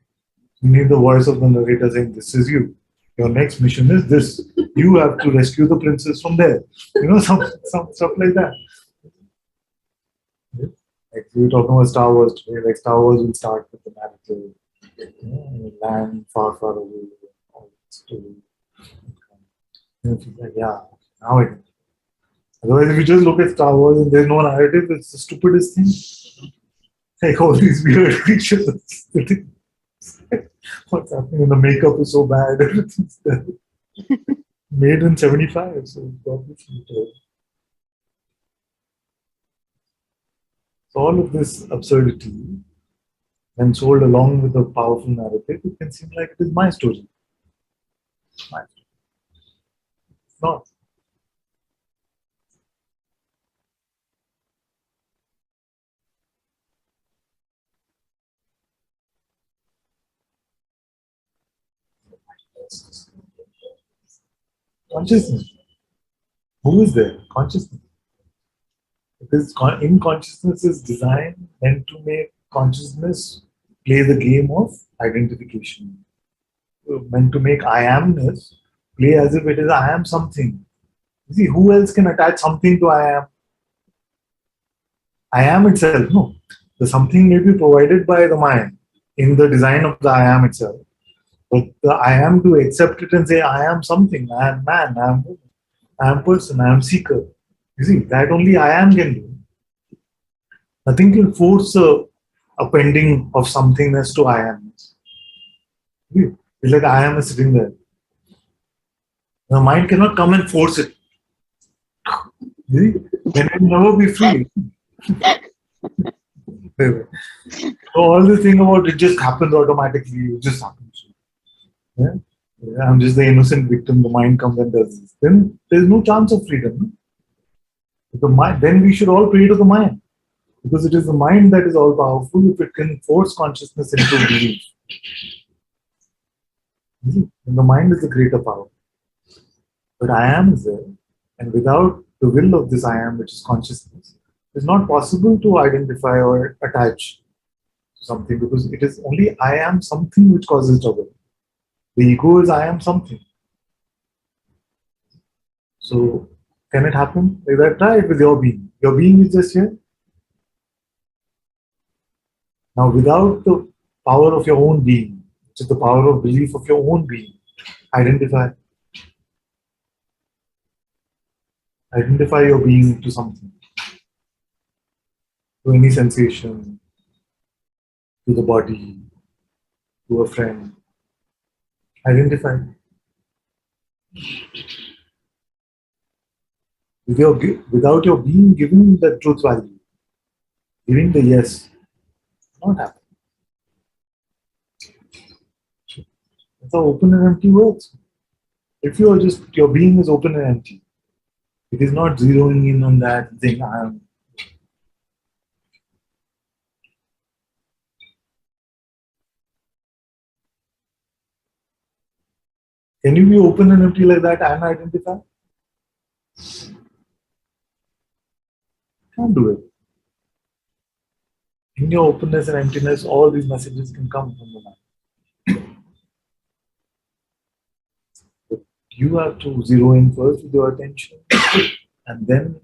You need the voice of the narrator saying, this is you. Your next mission is this. You have to rescue the princess from there. Some stuff like that. Like we were talking about Star Wars today, like Star Wars will start with the narrative, land far, far away, all that story. Like, yeah, now it. Otherwise, if you just look at Star Wars and there's no narrative, it's the stupidest thing. Like all these weird creatures. What's happening? And the makeup is so bad. Everything's there. Made in 75, so obviously. So all of this absurdity, when sold along with a powerful narrative, it can seem like it is my story. My story. It's not. Consciousness. Who is there? Consciousness. Because in consciousness is designed meant to make consciousness play the game of identification. Meant to make I amness play as if it is I am something. You see, who else can attach something to I am? I am itself, no. The something may be provided by the mind in the design of the I am itself. But the I am to accept it and say, I am something, I am man, I am woman, I am person, I am seeker. You see, that only I am can do. Nothing can force a appending of somethingness to I am. It's like I am is sitting there. The mind cannot come and force it. You see? Then it will never be free. So all this thing about it just happens automatically, it just happens. Yeah? I'm just the innocent victim, the mind comes and does this. Then there's no chance of freedom. The mind, then we should all pray to the mind. Because it is the mind that is all powerful if it can force consciousness into belief. And the mind is the greater power. But I am is there. And without the will of this I am, which is consciousness, it's not possible to identify or attach to something because it is only I am something which causes trouble. The ego is I am something. So can it happen like that? Try it with your being. Your being is just here. Now without the power of your own being, which is the power of belief of your own being, identify. Identify your being to something. To any sensation, to the body, to a friend. Identify. Without your being giving the truth value, giving the yes, not happen. That's how open and empty works. If you are just, your being is open and empty, it is not zeroing in on that thing, I am. Can you be open and empty like that and identify? Can't do it. In your openness and emptiness, all these messages can come from the mind. But you have to zero in first with your attention, and then,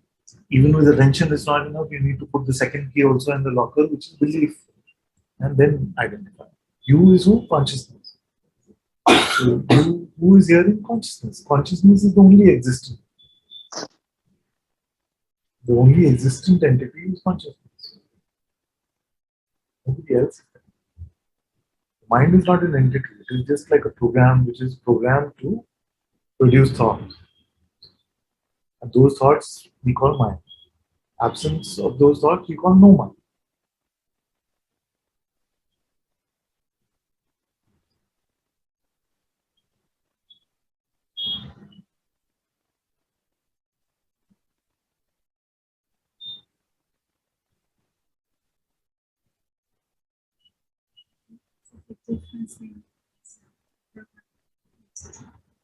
even with attention, it's not enough. You need to put the second key also in the locker, which is belief, and then identify. You is who? Consciousness. So you, who is here in consciousness? Consciousness is the only existent. The only existent entity is consciousness. Nobody else. Mind is not an entity. It is just like a program which is programmed to produce thoughts. And those thoughts we call mind. Absence of those thoughts we call no mind.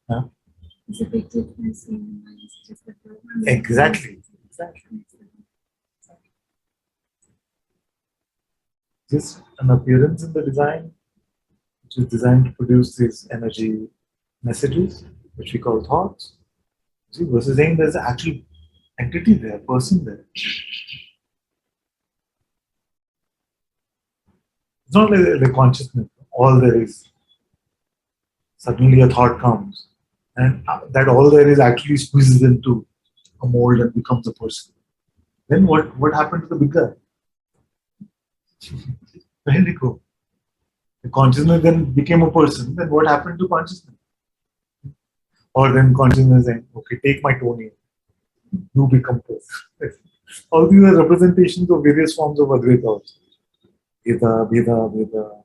Huh? It's a big difference in mind. It's just a program. Exactly. Just an appearance in the design, which is designed to produce these energy messages, which we call thoughts. See, versus saying there's an actual entity there, person there. It's not like the consciousness, all there is. Suddenly a thought comes, and that all there is actually squeezes into a mold and becomes a person. Then what happened to the big guy? Where did he go? The consciousness then became a person. Then what happened to consciousness? Or then consciousness saying, okay, take my toenail, you become person. All these are representations of various forms of Advaita also. Veda, Veda, Veda,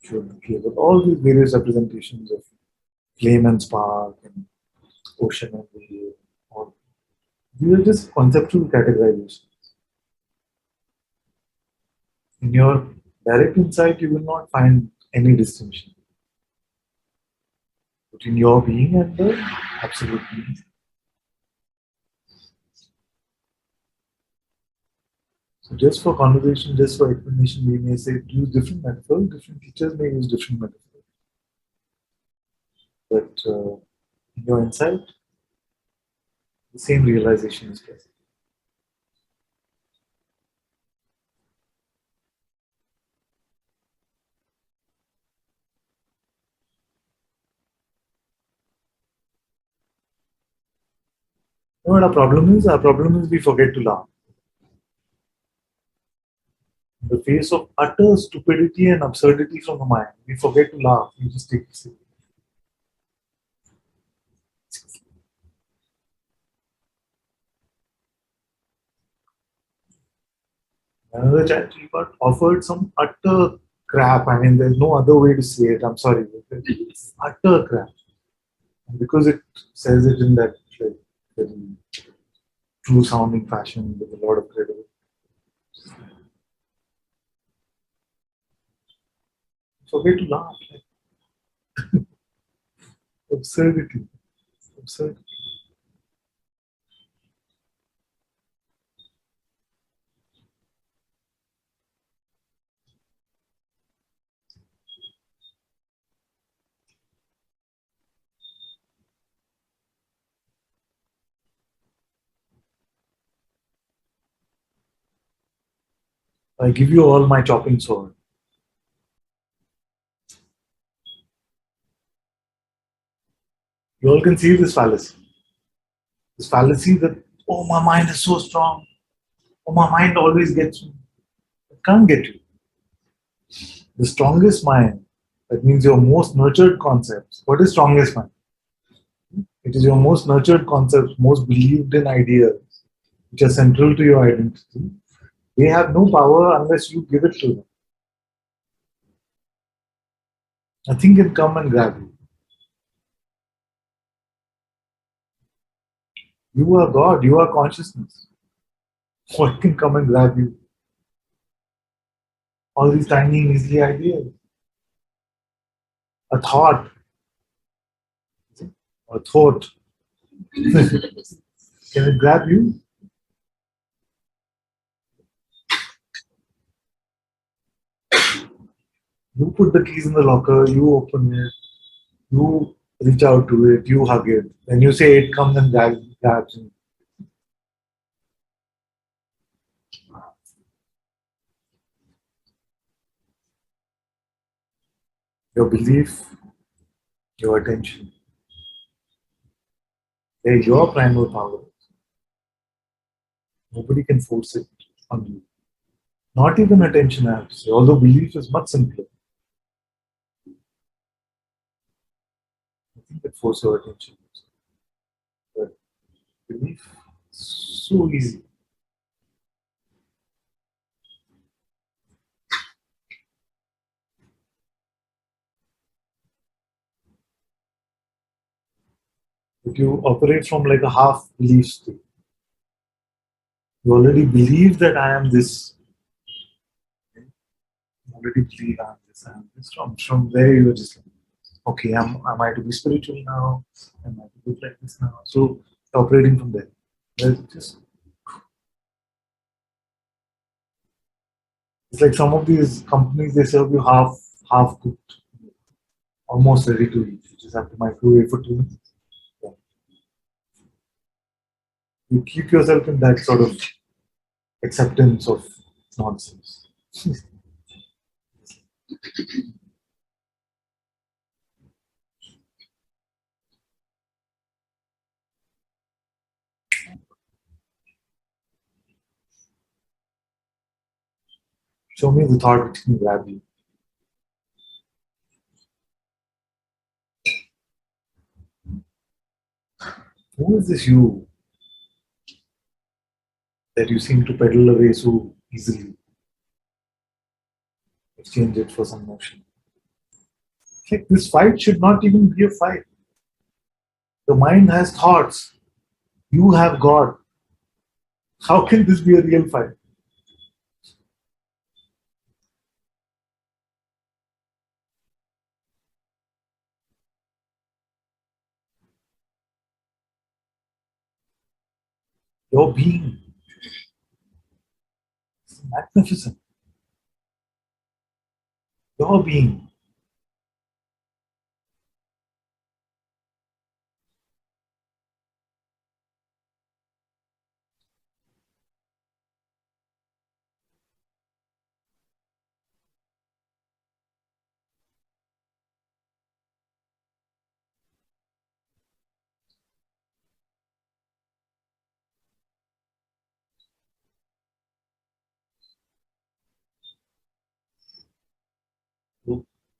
Shuddha, all these various representations of flame and spark and ocean and wave. All. These are just conceptual categorizations. In your direct insight, you will not find any distinction between your being and the absolute being. So just for conversation, just for explanation, we may say use different metaphors. Different teachers may use different metaphors. But in your insight, the same realization is present. You know what our problem is? Our problem is we forget to laugh. In the face of utter stupidity and absurdity from the mind, we forget to laugh. We just take it seriously. Another charity got offered some utter crap. I mean, there's no other way to say it. I'm sorry. Utter crap. And because it says it in that like, very true sounding fashion with a lot of credibility. Forget to laugh. Like, absurdity. Absurd. I give you all my chopping sword. You all can see this fallacy. This fallacy that, oh, my mind is so strong. Oh, my mind always gets me. It can't get you. The strongest mind, that means your most nurtured concepts. What is strongest mind? It is your most nurtured concepts, most believed in ideas, which are central to your identity. They have no power unless you give it to them. Nothing can come and grab you. You are God, you are consciousness. What can come and grab you? All these tiny, measly ideas. A thought. A thought. Can it grab you? You put the keys in the locker, you open it, you reach out to it, you hug it. Then you say it comes and grabs you. Your belief, your attention. They're your primal power. Nobody can force it on you. Not even attention, I have to say, although belief is much simpler. Nothing can force your attention. But belief, so easy. But you operate from like a half belief state. You already believe that I am this. You already believe I am this, I am this. From there you are just like, okay, am I to be spiritual now? Am I to look like this now? So operating from there. Just, it's like some of these companies, they serve you half cooked, almost ready to eat. You just have to microwave for 2 minutes. Yeah. You keep yourself in that sort of acceptance of nonsense. Show me the thought which can grab you. Who is this you that you seem to pedal away so easily? Exchange it for some motion. Like this fight should not even be a fight. The mind has thoughts. You have God. How can this be a real fight? Your being is magnificent. Your being.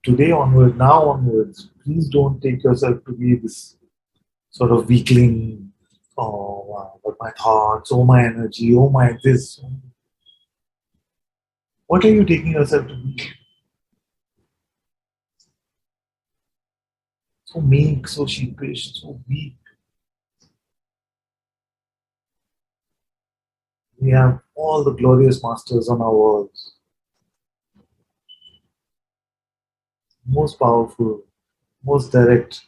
Today onwards, now onwards, please don't take yourself to be this sort of weakling. Oh, wow, but my thoughts, oh, my energy, oh, my this. What are you taking yourself to be? So meek, so sheepish, so weak. We have all the glorious masters on our walls. Most powerful, most direct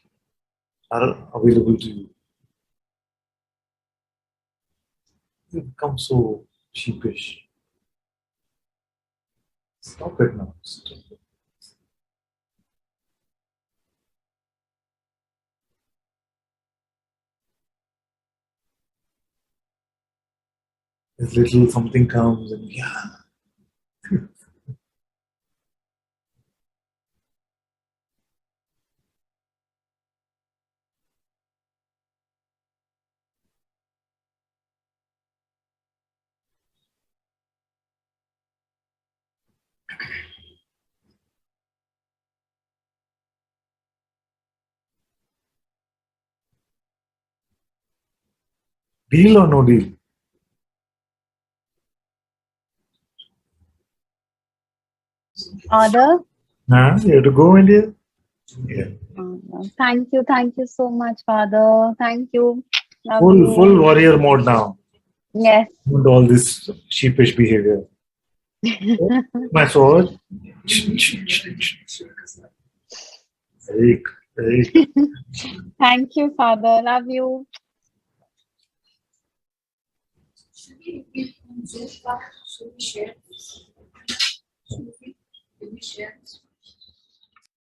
are available to you. You become so sheepish. Stop it now. Stop it. This little something comes and yeah. Deal or no deal? Father, Nah, you have to go, India. Yeah. thank you so much, Father. Thank you. Love Full you. warrior mode now. Yes. Not all this sheepish behavior. My sword. Hey, hey. Thank you, Father. Love you. Should we share this? Should we share this?